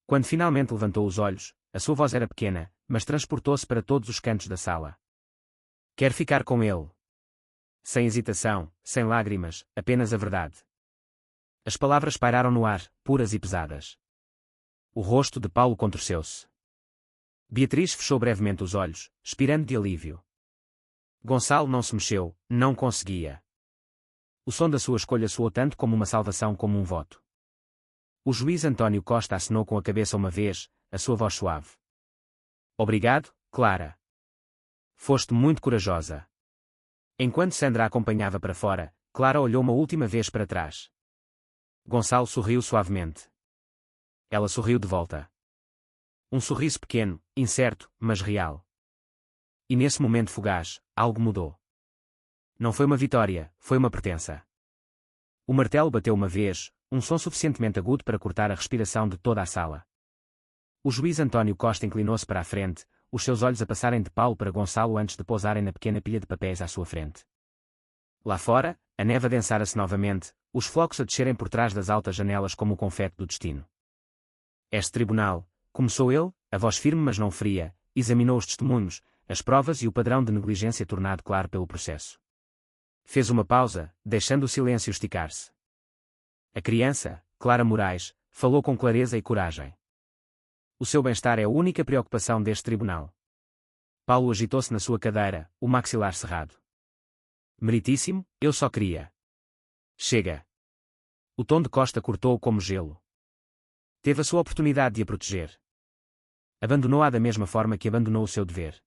[SPEAKER 1] Quando finalmente levantou os olhos, a sua voz era pequena, mas transportou-se para todos os cantos da sala. Quer ficar com ele? Sem hesitação, sem lágrimas, apenas a verdade. As palavras pairaram no ar, puras e pesadas. O rosto de Paulo contorceu-se. Beatriz fechou brevemente os olhos, expirando de alívio. Gonçalo não se mexeu, não conseguia. O som da sua escolha soou tanto como uma salvação como um voto. O juiz António Costa acenou com a cabeça uma vez, a sua voz suave. Obrigado, Clara. Foste muito corajosa. Enquanto Sandra a acompanhava para fora, Clara olhou uma última vez para trás. Gonçalo sorriu suavemente. Ela sorriu de volta. Um sorriso pequeno, incerto, mas real. E nesse momento fugaz, algo mudou. Não foi uma vitória, foi uma pertença. O martelo bateu uma vez, um som suficientemente agudo para cortar a respiração de toda a sala. O juiz António Costa inclinou-se para a frente, os seus olhos a passarem de Paulo para Gonçalo antes de pousarem na pequena pilha de papéis à sua frente. Lá fora, a neve adensara-se novamente, os flocos a descerem por trás das altas janelas como o confete do destino. Este tribunal, começou ele, a voz firme mas não fria, examinou os testemunhos, as provas e o padrão de negligência tornado claro pelo processo. Fez uma pausa, deixando o silêncio esticar-se. A criança, Clara Moraes, falou com clareza e coragem. O seu bem-estar é a única preocupação deste tribunal. Paulo agitou-se na sua cadeira, o maxilar cerrado. Meritíssimo, eu só queria. Chega. O tom de Costa cortou-o como gelo. Teve a sua oportunidade de a proteger. Abandonou-a da mesma forma que abandonou o seu dever.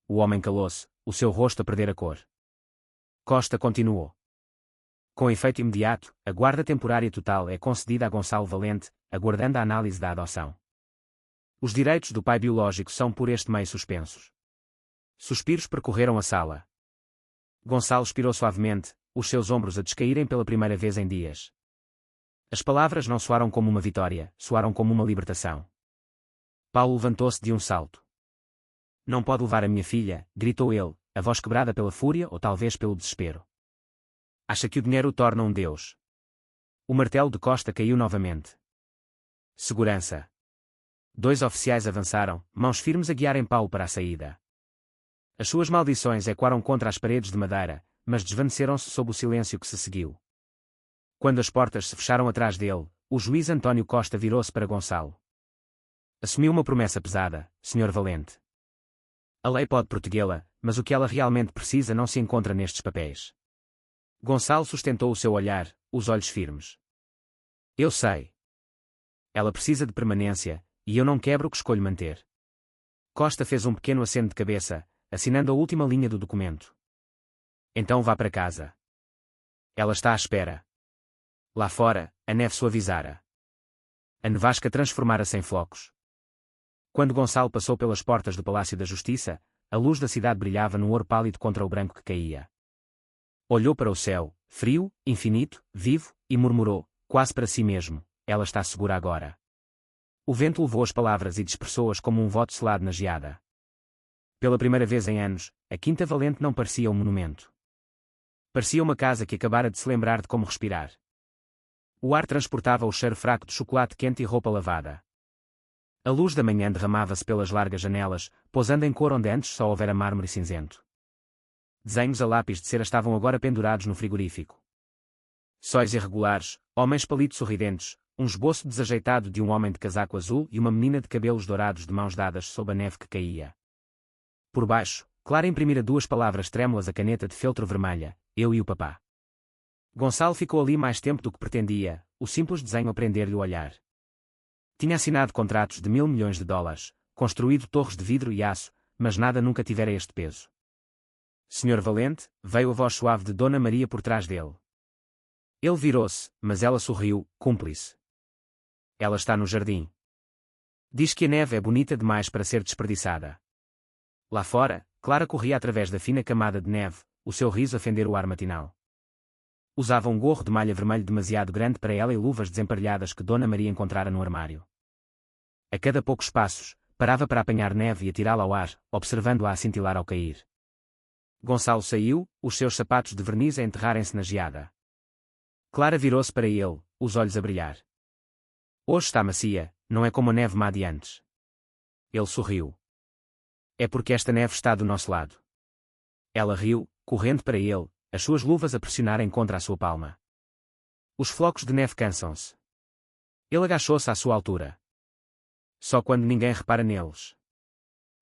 [SPEAKER 1] O homem calou-se, o seu rosto a perder a cor. Costa continuou. Com efeito imediato, a guarda temporária total é concedida a Gonçalo Valente, aguardando a análise da adoção. Os direitos do pai biológico são por este meio suspensos. Suspiros percorreram a sala. Gonçalo expirou suavemente, os seus ombros a descaírem pela primeira vez em dias. As palavras não soaram como uma vitória, soaram como uma libertação. Paulo levantou-se de um salto. Não pode levar a minha filha, gritou ele, a voz quebrada pela fúria ou talvez pelo desespero. Acha que o dinheiro o torna um deus? O martelo de Costa caiu novamente. Segurança. 2 oficiais avançaram, mãos firmes a guiarem Paulo para a saída. As suas maldições ecoaram contra as paredes de madeira, mas desvaneceram-se sob o silêncio que se seguiu. Quando as portas se fecharam atrás dele, o juiz António Costa virou-se para Gonçalo. Assumiu uma promessa pesada, Sr. Valente. A lei pode protegê-la, mas o que ela realmente precisa não se encontra nestes papéis. Gonçalo sustentou o seu olhar, os olhos firmes. Eu sei. Ela precisa de permanência, e eu não quebro o que escolho manter. Costa fez um pequeno aceno de cabeça, assinando a última linha do documento. Então vá para casa. Ela está à espera. Lá fora, a neve suavizara. A nevasca transformara-se em flocos. Quando Gonçalo passou pelas portas do Palácio da Justiça, a luz da cidade brilhava num ouro pálido contra o branco que caía. Olhou para o céu, frio, infinito, vivo, e murmurou, quase para si mesmo, ela está segura agora. O vento levou as palavras e dispersou-as como um voto selado na geada. Pela primeira vez em anos, a Quinta Valente não parecia um monumento. Parecia uma casa que acabara de se lembrar de como respirar. O ar transportava o cheiro fraco de chocolate quente e roupa lavada. A luz da manhã derramava-se pelas largas janelas, pousando em cor onde antes só houvera mármore cinzento. Desenhos a lápis de cera estavam agora pendurados no frigorífico. Sóis irregulares, homens palitos sorridentes, um esboço desajeitado de um homem de casaco azul e uma menina de cabelos dourados de mãos dadas sob a neve que caía. Por baixo, Clara imprimira 2 palavras trêmulas a caneta de feltro vermelha, eu e o papá. Gonçalo ficou ali mais tempo do que pretendia, o simples desenho a prender-lhe o olhar. Tinha assinado contratos de $1.000 milhões, construído torres de vidro e aço, mas nada nunca tivera este peso. Senhor Valente, veio a voz suave de Dona Maria por trás dele. Ele virou-se, mas ela sorriu, cúmplice. Ela está no jardim. Diz que a neve é bonita demais para ser desperdiçada. Lá fora, Clara corria através da fina camada de neve, o seu riso a fender o ar matinal. Usava um gorro de malha vermelho demasiado grande para ela e luvas desemparelhadas que Dona Maria encontrara no armário. A cada poucos passos, parava para apanhar neve e atirá-la ao ar, observando-a a cintilar ao cair. Gonçalo saiu, os seus sapatos de verniz a enterrarem-se na geada. Clara virou-se para ele, os olhos a brilhar. Hoje está macia, não é como a neve má de antes. Ele sorriu. É porque esta neve está do nosso lado. Ela riu, correndo para ele, as suas luvas a pressionarem contra a sua palma. Os flocos de neve cansam-se. Ele agachou-se à sua altura. Só quando ninguém repara neles.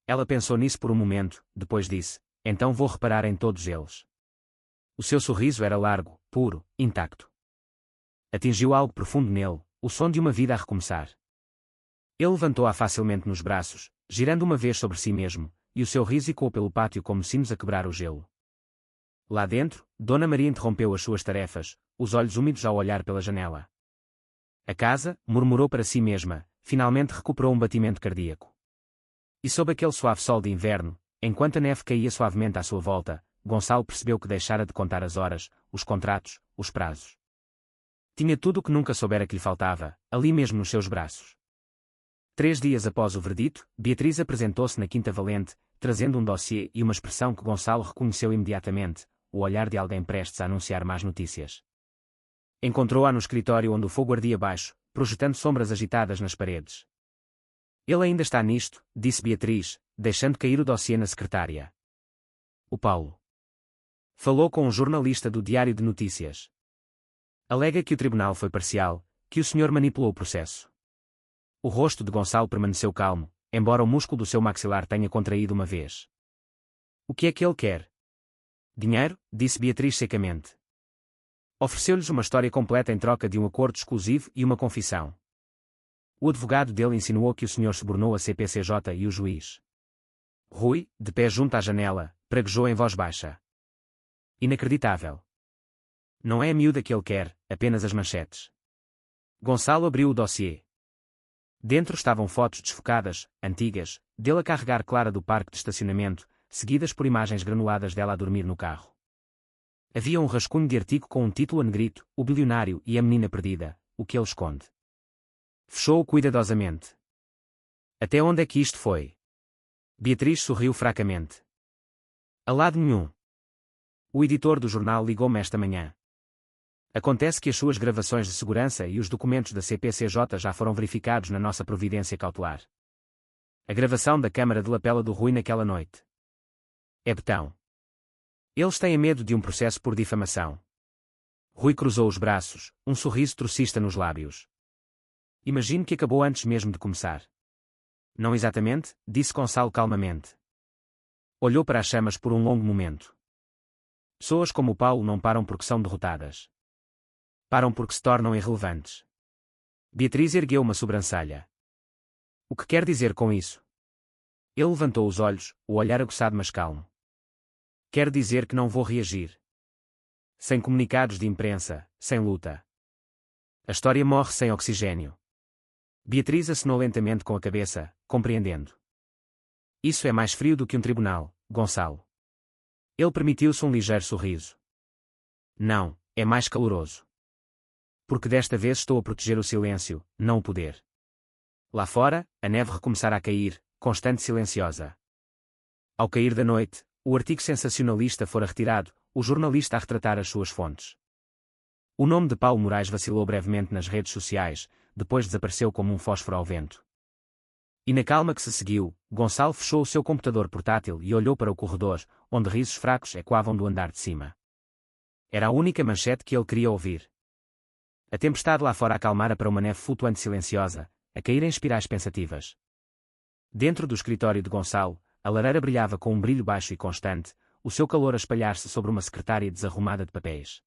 [SPEAKER 1] Ela pensou nisso por um momento, depois disse, então vou reparar em todos eles. O seu sorriso era largo, puro, intacto. Atingiu algo profundo nele, o som de uma vida a recomeçar. Ele levantou-a facilmente nos braços, girando uma vez sobre si mesmo, e o seu riso ecoou pelo pátio como sinos a quebrar o gelo. Lá dentro, Dona Maria interrompeu as suas tarefas, os olhos úmidos ao olhar pela janela. A casa, murmurou para si mesma, finalmente recuperou um batimento cardíaco. E sob aquele suave sol de inverno, enquanto a neve caía suavemente à sua volta, Gonçalo percebeu que deixara de contar as horas, os contratos, os prazos. Tinha tudo o que nunca soubera que lhe faltava, ali mesmo nos seus braços. 3 dias após o verdito, Beatriz apresentou-se na Quinta Valente, trazendo um dossiê e uma expressão que Gonçalo reconheceu imediatamente, o olhar de alguém prestes a anunciar más notícias. Encontrou-a no escritório onde o fogo ardia baixo, projetando sombras agitadas nas paredes. Ele ainda está nisto, disse Beatriz, deixando cair o dossiê na secretária. O Paulo falou com um jornalista do Diário de Notícias. Alega que o tribunal foi parcial, que o senhor manipulou o processo. O rosto de Gonçalo permaneceu calmo, embora o músculo do seu maxilar tenha contraído uma vez. O que é que ele quer? Dinheiro, disse Beatriz secamente. Ofereceu-lhes uma história completa em troca de um acordo exclusivo e uma confissão. O advogado dele insinuou que o senhor subornou a CPCJ e o juiz. Rui, de pé junto à janela, praguejou em voz baixa. Inacreditável. Não é a miúda que ele quer, apenas as manchetes. Gonçalo abriu o dossiê. Dentro estavam fotos desfocadas, antigas, dele a carregar Clara do parque de estacionamento, seguidas por imagens granuladas dela a dormir no carro. Havia um rascunho de artigo com um título a negrito, O Bilionário e a Menina Perdida, o que ele esconde. Fechou-o cuidadosamente. Até onde é que isto foi? Beatriz sorriu fracamente. A lado nenhum. O editor do jornal ligou-me esta manhã. Acontece que as suas gravações de segurança e os documentos da CPCJ já foram verificados na nossa providência cautelar. A gravação da câmara de lapela do Rui naquela noite. É betão. Eles têm medo de um processo por difamação. Rui cruzou os braços, um sorriso trocista nos lábios. Imagino que acabou antes mesmo de começar. Não exatamente, disse Gonçalo calmamente. Olhou para as chamas por um longo momento. Pessoas como o Paulo não param porque são derrotadas. Param porque se tornam irrelevantes. Beatriz ergueu uma sobrancelha. O que quer dizer com isso? Ele levantou os olhos, o olhar aguçado mas calmo. Quer dizer que não vou reagir. Sem comunicados de imprensa, sem luta. A história morre sem oxigênio. Beatriz acenou lentamente com a cabeça, compreendendo. Isso é mais frio do que um tribunal, Gonçalo. Ele permitiu-se um ligeiro sorriso. Não, é mais caloroso. Porque desta vez estou a proteger o silêncio, não o poder. Lá fora, a neve recomeçara a cair, constante e silenciosa. Ao cair da noite, o artigo sensacionalista fora retirado, o jornalista a retratar as suas fontes. O nome de Paulo Moraes vacilou brevemente nas redes sociais, depois desapareceu como um fósforo ao vento. E na calma que se seguiu, Gonçalo fechou o seu computador portátil e olhou para o corredor, onde risos fracos ecoavam do andar de cima. Era a única manchete que ele queria ouvir. A tempestade lá fora acalmara para uma neve flutuante silenciosa, a cair em espirais pensativas. Dentro do escritório de Gonçalo, a lareira brilhava com um brilho baixo e constante, o seu calor a espalhar-se sobre uma secretária desarrumada de papéis.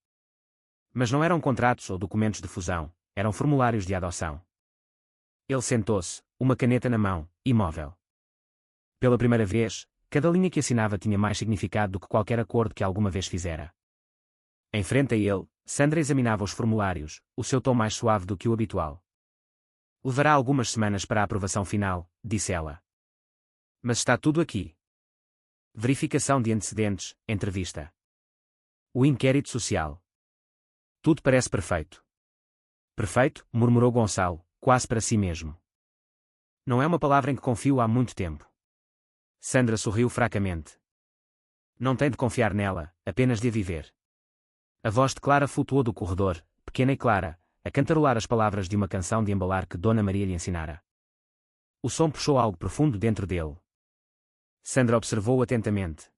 [SPEAKER 1] Mas não eram contratos ou documentos de fusão, eram formulários de adoção. Ele sentou-se, uma caneta na mão, imóvel. Pela primeira vez, cada linha que assinava tinha mais significado do que qualquer acordo que alguma vez fizera. Em frente a ele, Sandra examinava os formulários, o seu tom mais suave do que o habitual. Levará algumas semanas para a aprovação final, disse ela. Mas está tudo aqui. Verificação de antecedentes, entrevista. O inquérito social. Tudo parece perfeito. Perfeito, murmurou Gonçalo, quase para si mesmo. Não é uma palavra em que confio há muito tempo. Sandra sorriu fracamente. Não tem de confiar nela, apenas de a viver. A voz de Clara flutuou do corredor, pequena e clara, a cantarolar as palavras de uma canção de embalar que Dona Maria lhe ensinara. O som puxou algo profundo dentro dele. Sandra observou-o atentamente.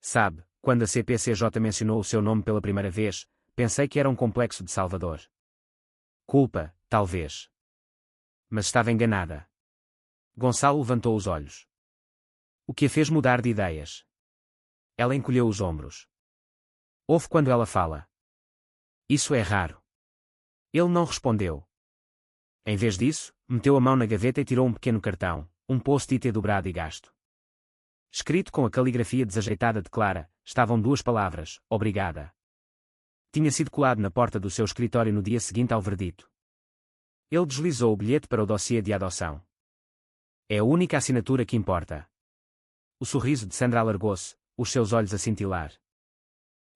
[SPEAKER 1] Sabe, quando a CPCJ mencionou o seu nome pela primeira vez, pensei que era um complexo de Salvador. Culpa, talvez. Mas estava enganada. Gonçalo levantou os olhos. O que a fez mudar de ideias? Ela encolheu os ombros. Ouve quando ela fala. Isso é raro. Ele não respondeu. Em vez disso, meteu a mão na gaveta e tirou um pequeno cartão, um post-it dobrado e gasto. Escrito com a caligrafia desajeitada de Clara, estavam duas palavras, obrigada. Tinha sido colado na porta do seu escritório no dia seguinte ao verdito. Ele deslizou o bilhete para o dossiê de adoção. É a única assinatura que importa. O sorriso de Sandra alargou-se, os seus olhos a cintilar.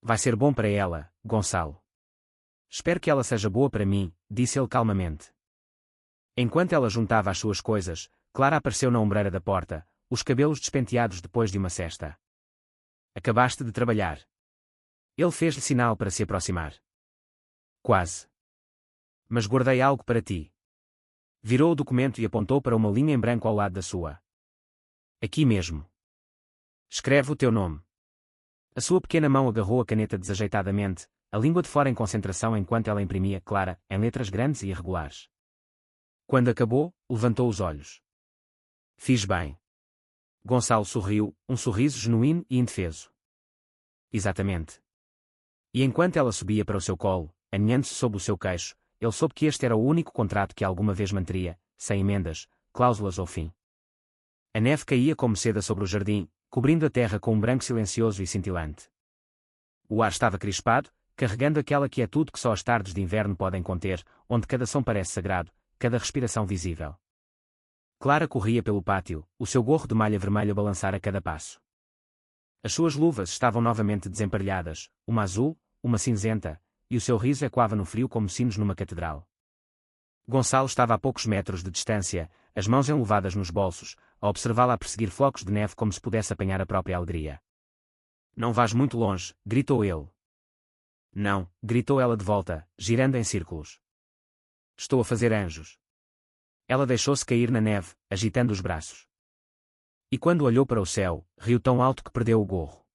[SPEAKER 1] Vai ser bom para ela, Gonçalo. Espero que ela seja boa para mim, disse ele calmamente. Enquanto ela juntava as suas coisas, Clara apareceu na ombreira da porta, os cabelos despenteados depois de uma sesta. Acabaste de trabalhar. Ele fez-lhe sinal para se aproximar. Quase. Mas guardei algo para ti. Virou o documento e apontou para uma linha em branco ao lado da sua. Aqui mesmo. Escreve o teu nome. A sua pequena mão agarrou a caneta desajeitadamente, a língua de fora em concentração enquanto ela imprimia, Clara, em letras grandes e irregulares. Quando acabou, levantou os olhos. Fiz bem. Gonçalo sorriu, um sorriso genuíno e indefeso. Exatamente. E enquanto ela subia para o seu colo, aninhando-se sob o seu queixo, ele soube que este era o único contrato que alguma vez manteria, sem emendas, cláusulas ou fim. A neve caía como seda sobre o jardim, cobrindo a terra com um branco silencioso e cintilante. O ar estava crispado, carregando aquela quietude que só as tardes de inverno podem conter, onde cada som parece sagrado, cada respiração visível. Clara corria pelo pátio, o seu gorro de malha vermelha a balançar a cada passo. As suas luvas estavam novamente desemparelhadas, uma azul, uma cinzenta, e o seu riso ecoava no frio como sinos numa catedral. Gonçalo estava a poucos metros de distância, as mãos enluvadas nos bolsos, a observá-la a perseguir flocos de neve como se pudesse apanhar a própria alegria. Não vás muito longe, gritou ele. Não, gritou ela de volta, girando em círculos. Estou a fazer anjos. Ela deixou-se cair na neve, agitando os braços. E quando olhou para o céu, riu tão alto que perdeu o gorro.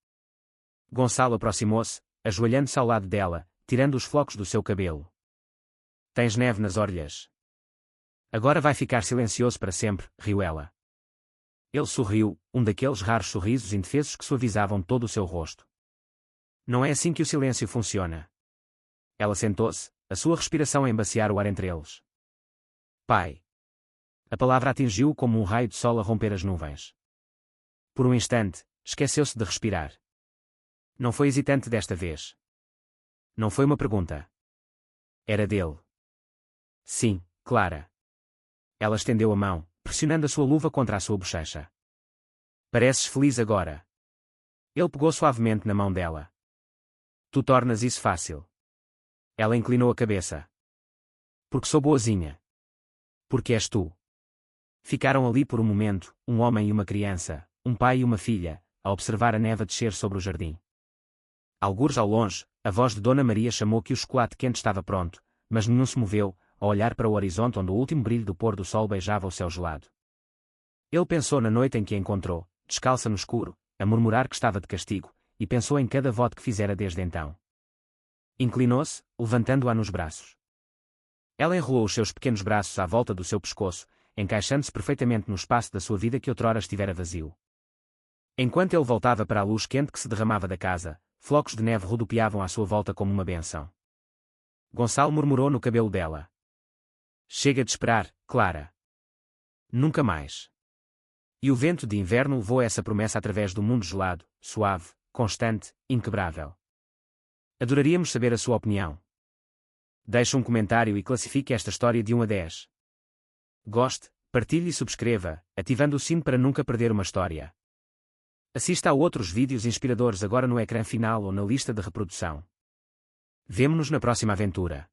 [SPEAKER 1] Gonçalo aproximou-se, ajoelhando-se ao lado dela, tirando os flocos do seu cabelo. Tens neve nas orelhas. Agora vai ficar silencioso para sempre, riu ela. Ele sorriu, um daqueles raros sorrisos indefesos que suavizavam todo o seu rosto. Não é assim que o silêncio funciona. Ela sentou-se, a sua respiração a embaciar o ar entre eles. Pai. A palavra atingiu-o como um raio de sol a romper as nuvens. Por um instante, esqueceu-se de respirar. Não foi hesitante desta vez. Não foi uma pergunta. Era dele. Sim, Clara. Ela estendeu a mão, pressionando a sua luva contra a sua bochecha. Pareces feliz agora. Ele pegou suavemente na mão dela. Tu tornas isso fácil. Ela inclinou a cabeça. Porque sou boazinha. Porque és tu. Ficaram ali por um momento, um homem e uma criança, um pai e uma filha, a observar a neve a descer sobre o jardim. Algures ao longe, a voz de Dona Maria chamou que o chocolate quente estava pronto, mas nenhum se moveu, a olhar para o horizonte onde o último brilho do pôr do sol beijava o céu gelado. Ele pensou na noite em que a encontrou, descalça no escuro, a murmurar que estava de castigo, e pensou em cada voto que fizera desde então. Inclinou-se, levantando-a nos braços. Ela enrolou os seus pequenos braços à volta do seu pescoço, encaixando-se perfeitamente no espaço da sua vida que outrora estivera vazio. Enquanto ele voltava para a luz quente que se derramava da casa, flocos de neve rodopiavam à sua volta como uma bênção. Gonçalo murmurou no cabelo dela. Chega de esperar, Clara. Nunca mais. E o vento de inverno levou essa promessa através do mundo gelado, suave, constante, inquebrável. Adoraríamos saber a sua opinião. Deixe um comentário e classifique esta história de 1 a 10. Goste, partilhe e subscreva, ativando o sino para nunca perder uma história. Assista a outros vídeos inspiradores agora no ecrã final ou na lista de reprodução. Vemo-nos na próxima aventura.